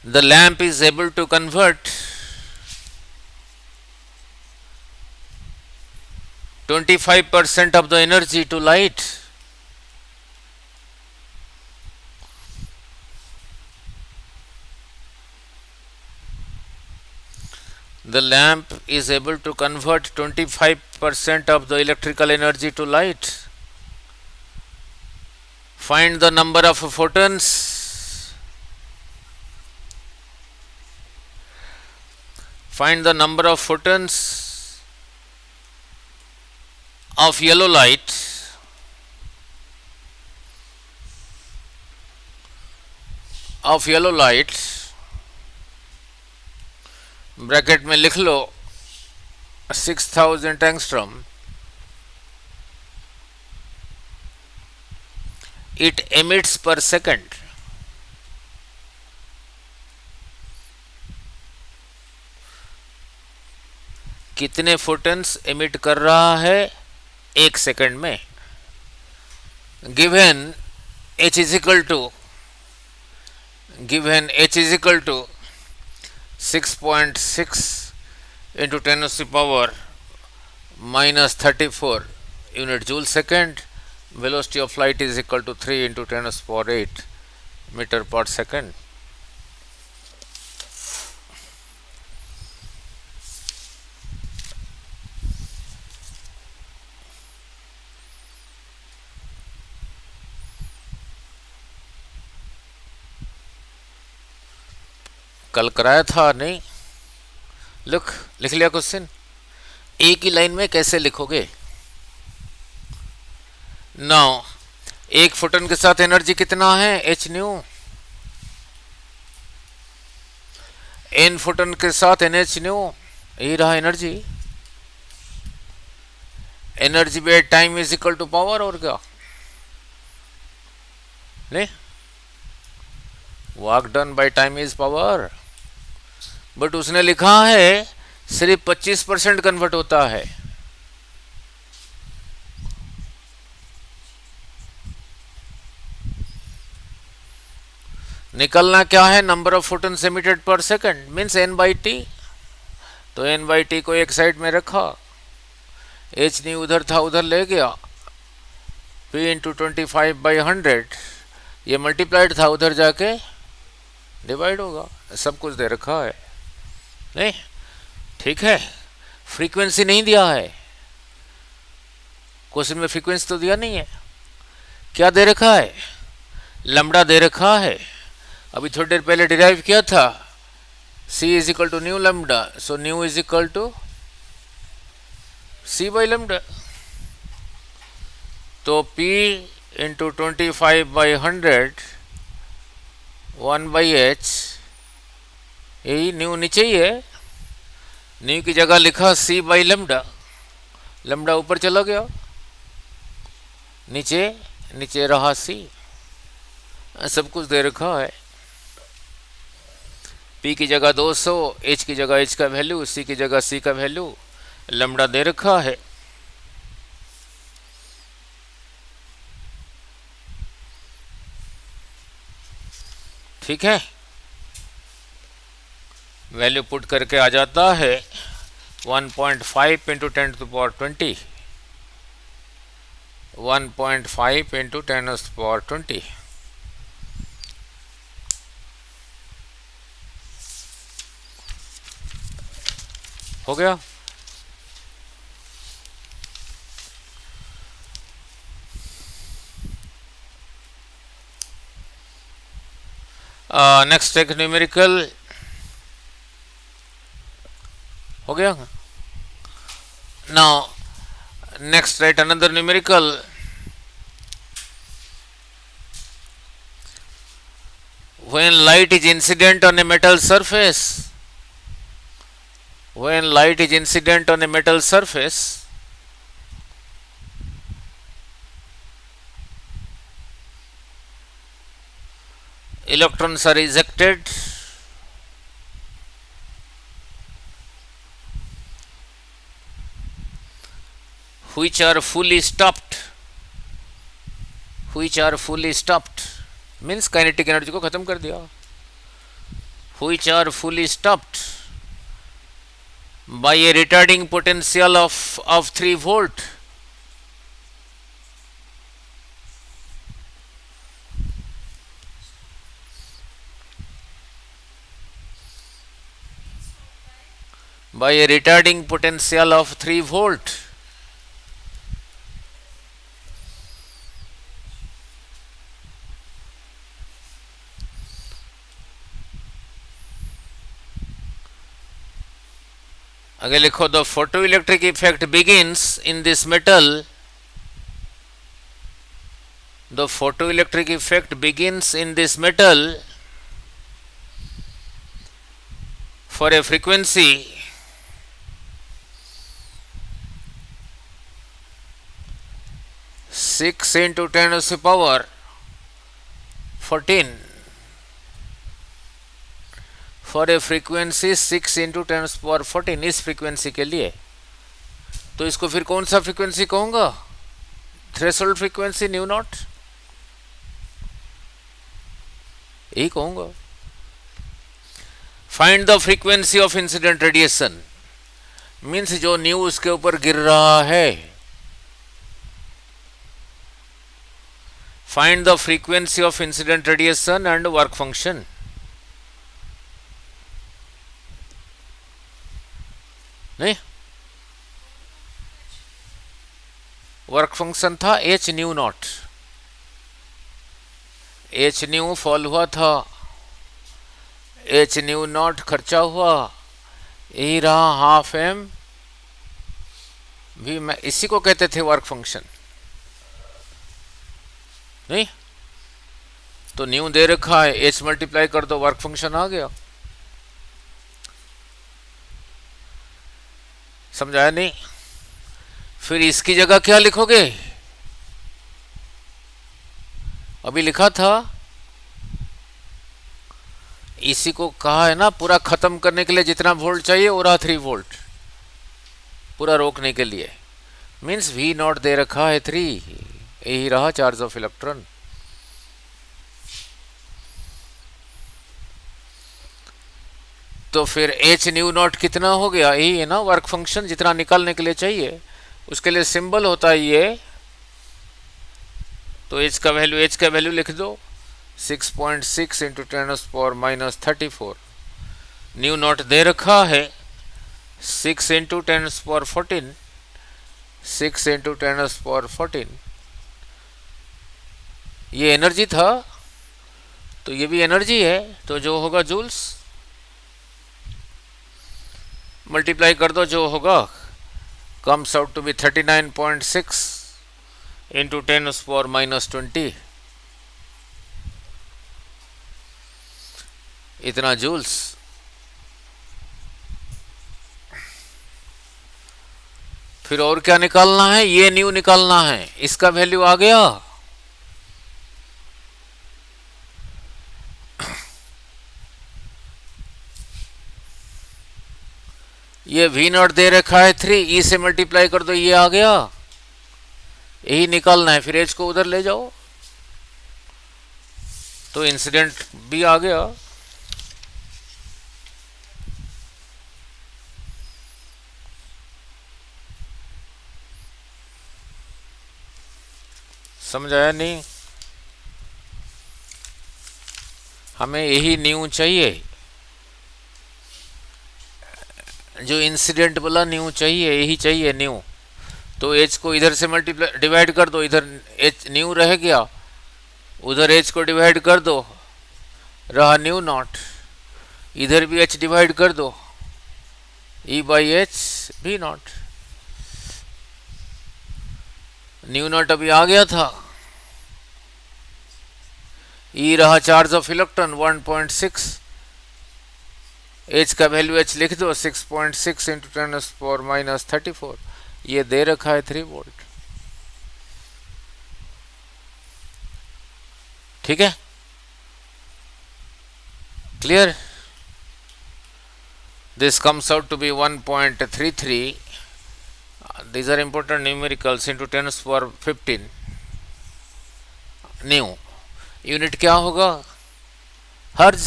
The lamp is able to convert 25% of the energy to light. The lamp is able to convert 25% of the electrical energy to light. Find the number of photons. Find the number of photons of yellow light bracket में लिख लो 6000 angstrom. It emits per second. कितने photons emit कर रहा है 1 second में। Given h is equal to 6.6 into 10⁻³ -34 unit joule second. Velocity of light is equal to 3 into 10⁸ meter per second. कल कराया था नहीं? लिख लिया क्वेश्चन? एक ही लाइन में कैसे लिखोगे? नाउ एक फोटोन के साथ एनर्जी कितना है? H new. एन फोटोन के साथ एन एच न्यू, यही रहा energy. Energy by time is equal to power, और क्या नहीं? Work done by time is power. But उसने लिखा है सिर्फ 25% कन्वर्ट होता है। निकलना क्या है? Number of photons emitted per second means N by T. तो एन बाई टी को एक साइड में रखा, एच न्यू उधर था उधर ले गया, पी इंटू 25/100 ये मल्टीप्लाइड था उधर जाके डिवाइड होगा। सब कुछ दे रखा है नहीं? ठीक है, फ्रीक्वेंसी नहीं दिया है क्वेश्चन में, फ्रीक्वेंसी तो दिया नहीं है। क्या दे रखा है? लैम्डा दे रखा है। अभी थोड़ी देर पहले डिराइव किया था, c is equal to nu lambda, so nu is equal to c by lambda. तो p इंटू 25/100 1/h, यही न्यू नीचे ही है। न्यू की जगह लिखा c बाई लैम्डा, लैम्डा ऊपर चला गया, नीचे नीचे रहा c। सब कुछ दे रखा है। p की जगह 200, h की जगह h का वैल्यू, c की जगह c का वैल्यू, लैम्डा दे रखा है। ठीक है, वैल्यू पुट करके आ जाता है 1.5 इंटू 10⁻20, 1.5 इंटू 10⁻20। हो गया। नेक्स्ट एक न्यूमेरिकल हो गया। Now next right another numerical. When light is incident on a metal surface, when light is incident on a metal surface, electrons are ejected which are fully stopped, which are fully stopped means kinetic energy को खत्म कर दिया, which are fully stopped by a retarding potential of 3 volt. By a retarding potential of 3 volt. आगे लिखो, the photoelectric effect begins in this metal, the photoelectric effect begins in this metal for a frequency 6 into 10 to the power 14 for a frequency 6 into 10 to the power 14 इस frequency के लिए। तो इसको फिर कौन सा फ्रीक्वेंसी कहूंगा? थ्रेशोल्ड फ्रीक्वेंसी न्यू नॉट, यही कहूंगा। Find the frequency of incident radiation means जो न्यू उसके ऊपर गिर रहा है। Find the frequency of incident radiation and work function. नहीं, वर्क फंक्शन था H nu not, H new fall हुआ था एच न्यू नॉट खर्चा हुआ, यही रहा हाफ एम भी। मैं इसी को कहते थे वर्क फंक्शन, नहीं तो न्यू दे रखा है, एच मल्टीप्लाई कर दो, वर्क फंक्शन आ गया। समझाया नहीं? फिर इसकी जगह क्या लिखोगे? अभी लिखा था, इसी को कहा है ना पूरा खत्म करने के लिए जितना वोल्ट चाहिए वो रहा 3 वोल्ट, पूरा रोकने के लिए। मीन्स वी नॉट दे रखा है 3, यही रहा चार्ज ऑफ इलेक्ट्रॉन। तो फिर एच न्यू नॉट कितना हो गया? यही है ना वर्क फंक्शन, जितना निकालने के लिए चाहिए उसके लिए सिंबल होता है ये। तो एच का वैल्यू लिख दो 6.6 इंटू 10⁻⁻34। न्यू नॉट दे रखा है 6 इंटू 10⁻14, 6 इंटू 10⁻14। ये एनर्जी था, तो ये भी एनर्जी है, तो जो होगा जूल्स, मल्टीप्लाई कर दो, जो होगा comes out to be 39.6 into 10⁻⁻20, इतना जूल्स। फिर और क्या निकालना है? ये न्यू निकालना है, इसका वैल्यू आ गया। ये वी नॉट दे रखा है 3, ई से मल्टीप्लाई कर दो, ये आ गया। यही निकालना है, फिर एच को उधर ले जाओ तो इंसिडेंट भी आ गया। समझ आया नहीं? हमें यही न्यू चाहिए, जो इंसिडेंट वाला न्यू चाहिए, यही चाहिए न्यू। तो एच को इधर से मल्टीप्लाई डिवाइड कर दो, इधर एच न्यू रह गया, उधर एच को डिवाइड कर दो, रहा न्यू नॉट। इधर भी एच डिवाइड कर दो, ई बाई एच भी नॉट। न्यू नॉट अभी आ गया था, ई रहा चार्ज ऑफ इलेक्ट्रॉन 1.6, एच का वैल्यू एच लिख दो 6.6 इंटू 10⁻⁻34, ये दे रखा है 3 वोल्ट। ठीक है, clear? This comes out to be 1.33। these are important numericals into 10⁻15 nu. Unit क्या होगा? हर्ज,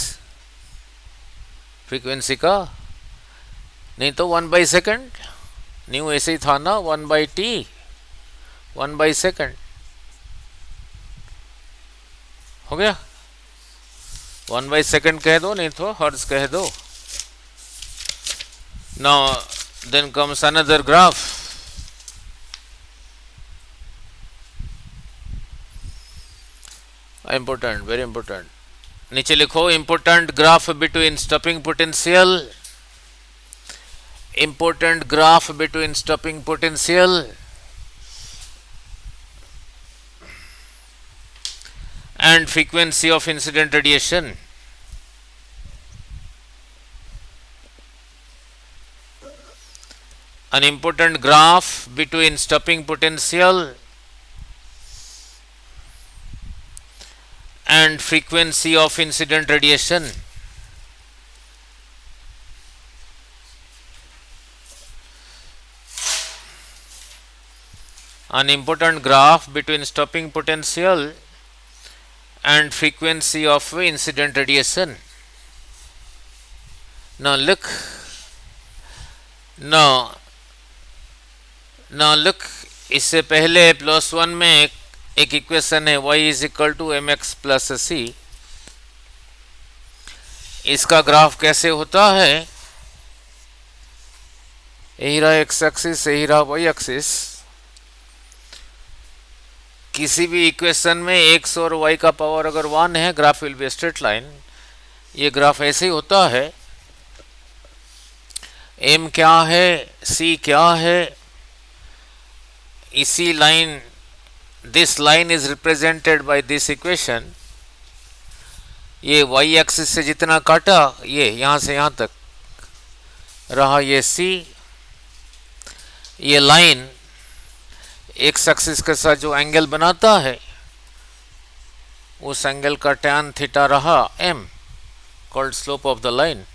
फ्रीक्वेंसी का, नहीं तो 1/सेकंड। न्यू ऐसे ही था ना, 1/t, 1/सेकंड हो गया। 1/सेकंड कह दो, नहीं तो हर्ज कह दो। Now then comes another graph. Important, very important. नीचे लिखो important graph between stopping potential, important graph between stopping potential and frequency of incident radiation. An important graph between stopping potential and frequency of incident radiation. An important graph between stopping potential and frequency of incident radiation. Now look, now look, इससे पहले +1 में एक equation है y is equal to mx plus सी। इसका graph कैसे होता है? यही रहा x एक्सिस, यही रहा y एक्सिस। किसी भी इक्वेशन में x और y का पावर अगर 1 है, graph will be straight line. ये ग्राफ ऐसे ही होता है। एम क्या है, सी क्या है, इसी line, this line is represented by this equation. ये वाई एक्सिस से जितना काटा, ये यहां से यहां तक रहा ये सी। ये लाइन एक्स एक्सिस के साथ जो एंगल बनाता है, उस एंगल का टैन थीटा रहा M, called slope of the line.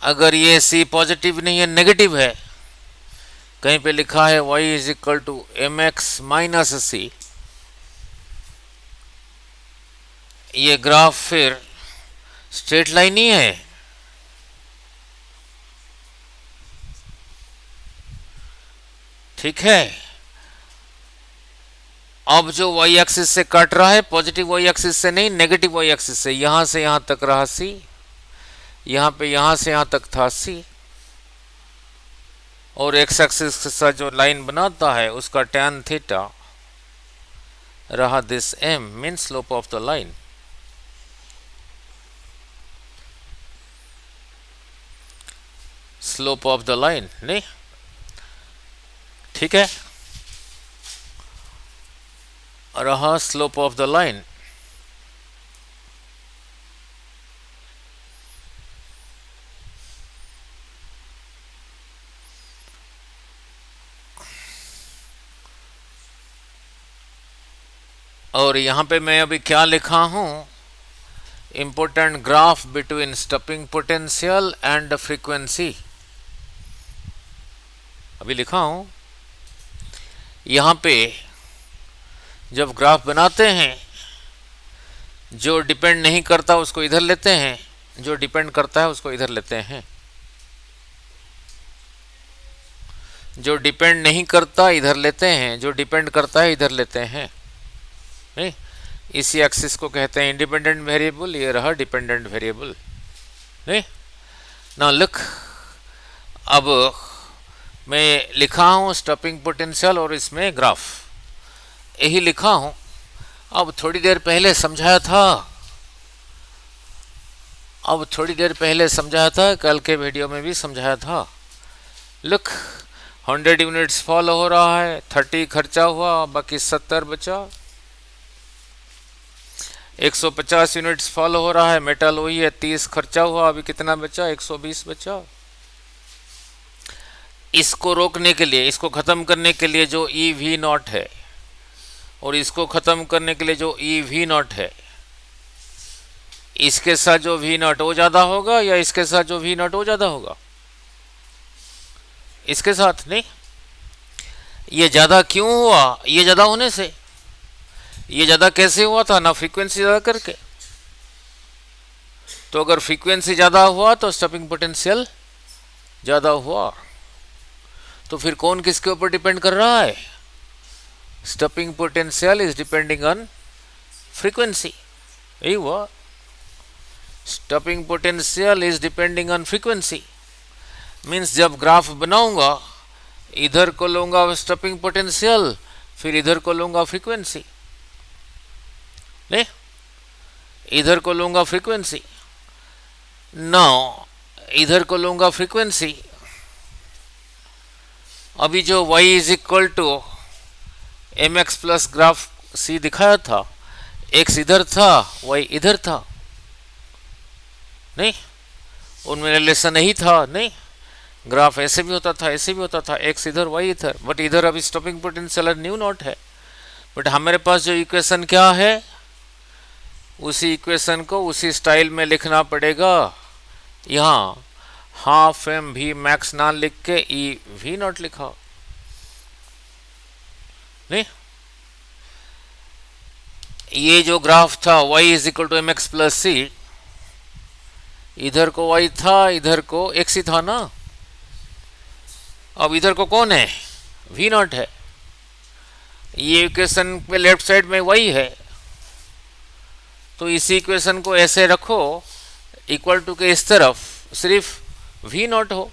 अगर ये सी पॉजिटिव नहीं है, नेगेटिव है, कहीं पे लिखा है y is equal to M X minus C, ये ग्राफ फिर स्ट्रेट लाइन ही है। ठीक है। अब जो y एक्सिस से कट रहा है, पॉजिटिव y एक्सिस से नहीं, नेगेटिव y एक्सिस से, यहां से यहां तक रहा सी, यहां पे यहां से यहां तक था सी, और एक्स एक्सिस के साथ जो लाइन बनाता है उसका टैन थीटा रहा this m, mean slope of the line. Slope of the line नहीं, ठीक है, रहा स्लोप ऑफ द लाइन। और यहां पे मैं अभी क्या लिखा हूं, important graph between stopping potential and frequency, अभी लिखा हूं। यहां पे जब ग्राफ बनाते हैं, जो डिपेंड नहीं करता उसको इधर लेते हैं, जो डिपेंड करता है उसको इधर लेते हैं। जो डिपेंड नहीं करता इधर लेते हैं, जो डिपेंड करता है इधर लेते हैं। नहीं, इसी एक्सिस को कहते हैं इंडिपेंडेंट वेरिएबल, ये रहा डिपेंडेंट वेरिएबल। नहीं ना, लुक, अब मैं लिखा हूं स्टॉपिंग पोटेंशियल और इसमें ग्राफ, यही लिखा हूं। अब थोड़ी देर पहले समझाया था, कल के वीडियो में भी समझाया था। लुक, 100 यूनिट्स फॉलो हो रहा है, 30 खर्चा हुआ, बाकी 70 बचा। 150 यूनिट्स फॉलो हो रहा है, मेटल वही है, 30 खर्चा हुआ, अभी कितना बचा, 120 बचा। इसको रोकने के लिए, इसको खत्म करने के लिए जो ई वी नॉट है, और इसको खत्म करने के लिए जो ई वी नॉट है, इसके साथ जो वी नॉट वो ज्यादा होगा या इसके साथ जो वी नॉट वो ज्यादा होगा? इसके साथ। नहीं, ये ज्यादा क्यों हुआ? ये ज्यादा होने से, ये ज्यादा कैसे हुआ था ना, फ्रीक्वेंसी ज्यादा करके। तो अगर फ्रीक्वेंसी ज्यादा हुआ तो स्टॉपिंग पोटेंशियल ज्यादा हुआ। तो फिर कौन किसके ऊपर डिपेंड कर रहा है? Stopping potential is depending on frequency. यही हुआ, stopping potential is depending on frequency. Means जब ग्राफ बनाऊंगा, इधर को लूंगा स्टॉपिंग पोटेंशियल, फिर इधर को लूंगा फ्रीक्वेंसी। नहीं, इधर को लूंगा फ्रीक्वेंसी, नाउ इधर को लूंगा फ्रीक्वेंसी। अभी जो y is equal to M X plus graph C दिखाया था, x इधर था, y इधर था। नहीं, उनमें रिलेशन नहीं था। नहीं, ग्राफ ऐसे भी होता था, ऐसे भी होता था, x इधर y इधर, बट इधर अभी स्टॉपिंग पोटेंशियल न्यू नॉट है। बट हमारे पास जो इक्वेशन क्या है, उसी इक्वेशन को उसी स्टाइल में लिखना पड़ेगा। यहाँ हाफ एम वी मैक्स ना लिख के ई वी नॉट लिखा। नहीं, ये जो ग्राफ था y is equal to M X plus C, इधर को y था, इधर को x ही था ना। अब इधर को कौन है? वी नॉट है। ये इक्वेशन पे लेफ्ट साइड में y है, तो इसी इक्वेशन को ऐसे रखो इक्वल टू के इस तरफ सिर्फ वी नॉट हो,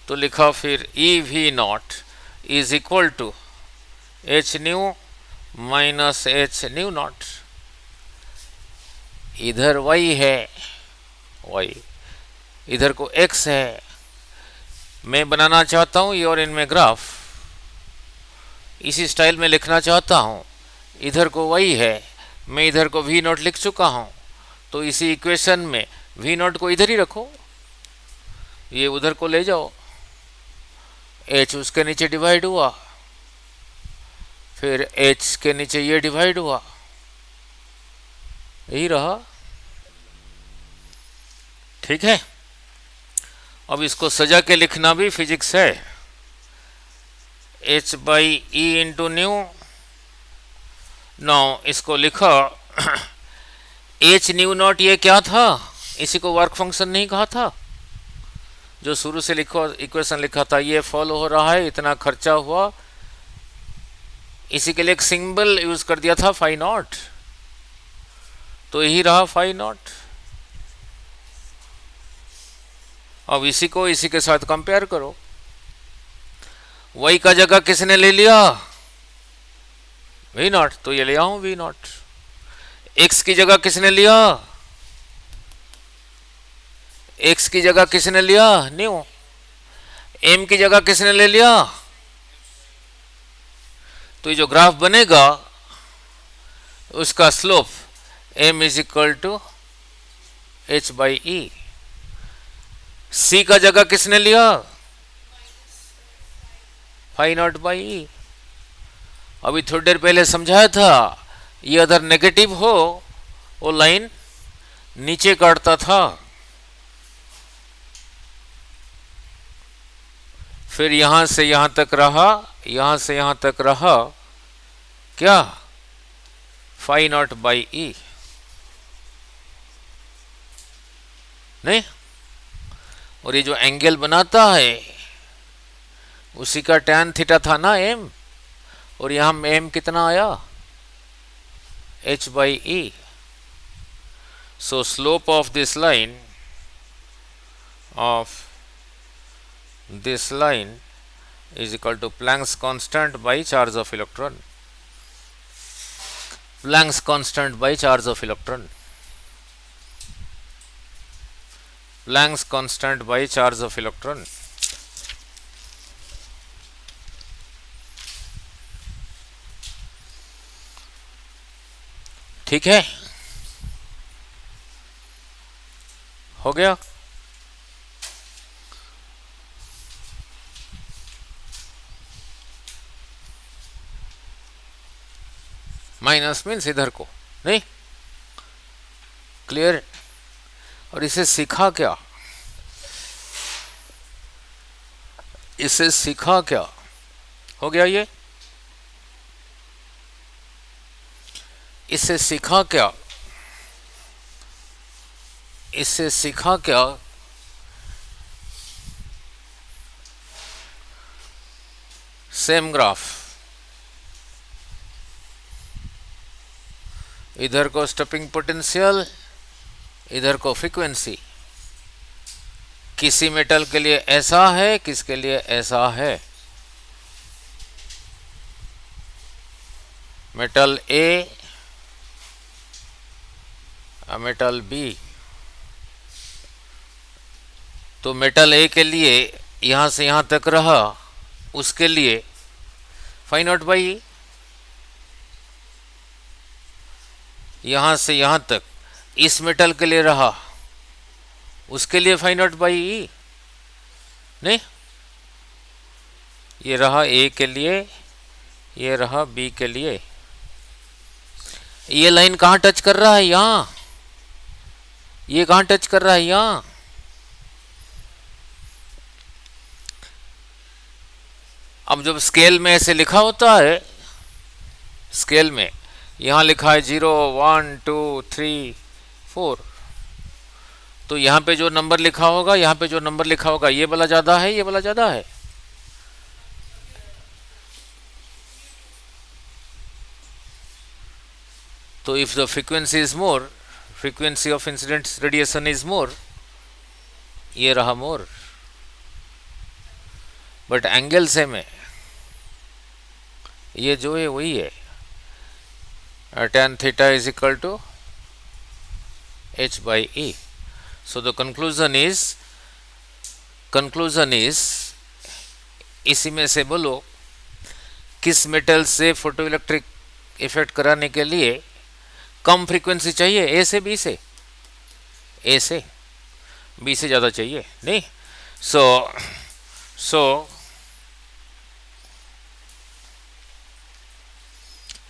तो लिखा फिर E V not is equal to H nu minus H nu not. इधर y है, y, इधर को x है। मैं बनाना चाहता हूं ये और इनमें ग्राफ, इसी स्टाइल में लिखना चाहता हूं। इधर को y है, मैं इधर को v नॉट लिख चुका हूं, तो इसी इक्वेशन में v नॉट को इधर ही रखो, ये उधर को ले जाओ, h उसके नीचे डिवाइड हुआ, फिर h के नीचे ये डिवाइड हुआ, यही रहा। ठीक है, अब इसको सजा के लिखना भी फिजिक्स है। h by E into new. Now इसको लिखा h न्यू नॉट, ये क्या था? इसी को वर्क फंक्शन नहीं कहा था जो शुरू से लिखो इक्वेशन लिखा था, ये फॉलो हो रहा है, इतना खर्चा हुआ, इसी के लिए एक सिंबल यूज कर दिया था फाई नॉट, तो यही रहा फाई नॉट। अब इसी को इसी के साथ कंपेयर करो। y का जगह किसने ले लिया? v नॉट, तो ये ले आऊं v नॉट। x की जगह किसने लिया? x की जगह किसने लिया? न्यू। m की जगह किसने ले लिया? तो ये जो ग्राफ बनेगा उसका slope m is equal to h by E. c का जगह किसने लिया? Phi not by E. अभी थोड़ी देर पहले समझाया था, ये अगर नेगेटिव हो वो लाइन नीचे काटता था, फिर यहां से यहां तक रहा, यहां से यहां तक रहा क्या? फाई नॉट बाई ई, नहीं? और ये जो एंगल बनाता है उसी का टैन थीटा था ना m, और यहां m कितना आया? h by E. So slope of this line is equal to Planck's constant by charge of electron. Planck's constant by charge of electron. Planck's constant by charge of electron. ठीक है, हो गया। Minus means इधर को, नहीं? Clear? और इसे सीखा क्या? इसे सीखा क्या? हो गया ये? इसे सीखा क्या? इससे सीखा क्या? सेम ग्राफ, इधर को स्टॉपिंग पोटेंशियल, इधर को फ्रीक्वेंसी। किसी मेटल के लिए ऐसा है, किसके लिए ऐसा है। मेटल ए, मेटल बी। तो मेटल ए के लिए यहां से यहां तक रहा, उसके लिए फाई नॉट बाई ई। यहां से यहां तक इस मेटल के लिए रहा, उसके लिए फाई नॉट बाई ई, नहीं? ये रहा ए के लिए, ये रहा बी के लिए। ये लाइन कहां टच कर रहा है? यहां। ये कहां टच कर रहा है? यहां। अब जब स्केल में ऐसे लिखा होता है, स्केल में यहां लिखा है 0 1 2 3 4, तो यहां पे जो नंबर लिखा होगा, यहां पे जो नंबर लिखा होगा, ये वाला ज्यादा है, ये वाला ज्यादा है। तो if the frequency is more, frequency of incident radiation is more, ये रहा मोर। बट एंगल सेम है, ये जो है वही है। tan theta is equal to h by e. So the conclusion is इसी में से बोलो किस मेटल से फोटो इलेक्ट्रिक इफेक्ट कराने के लिए कम फ्रीक्वेंसी चाहिए, ए से बी से, ए से बी से ज़्यादा चाहिए नहीं. सो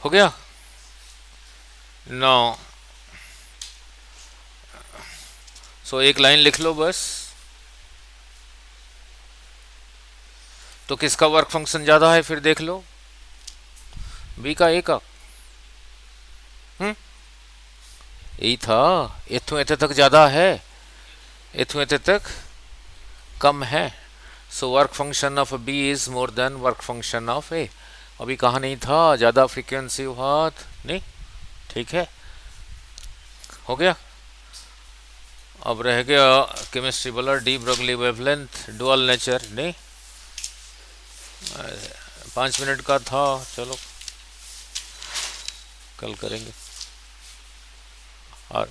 हो गया. नो सो एक लाइन लिख लो बस. तो किसका वर्क फंक्शन ज़्यादा है फिर देख लो, बी का, ए का. यही था. इथों इतने तक ज़्यादा है, इथों इतने तक कम है. So work function of B is more than work function of A. अभी कहा नहीं था ज़्यादा फ्रीक्वेंसी हुआ नहीं. ठीक है, हो गया. अब रह गया केमिस्ट्री वाला de Broglie wavelength dual nature नहीं. 5 मिनट का था, चलो कल करेंगे. और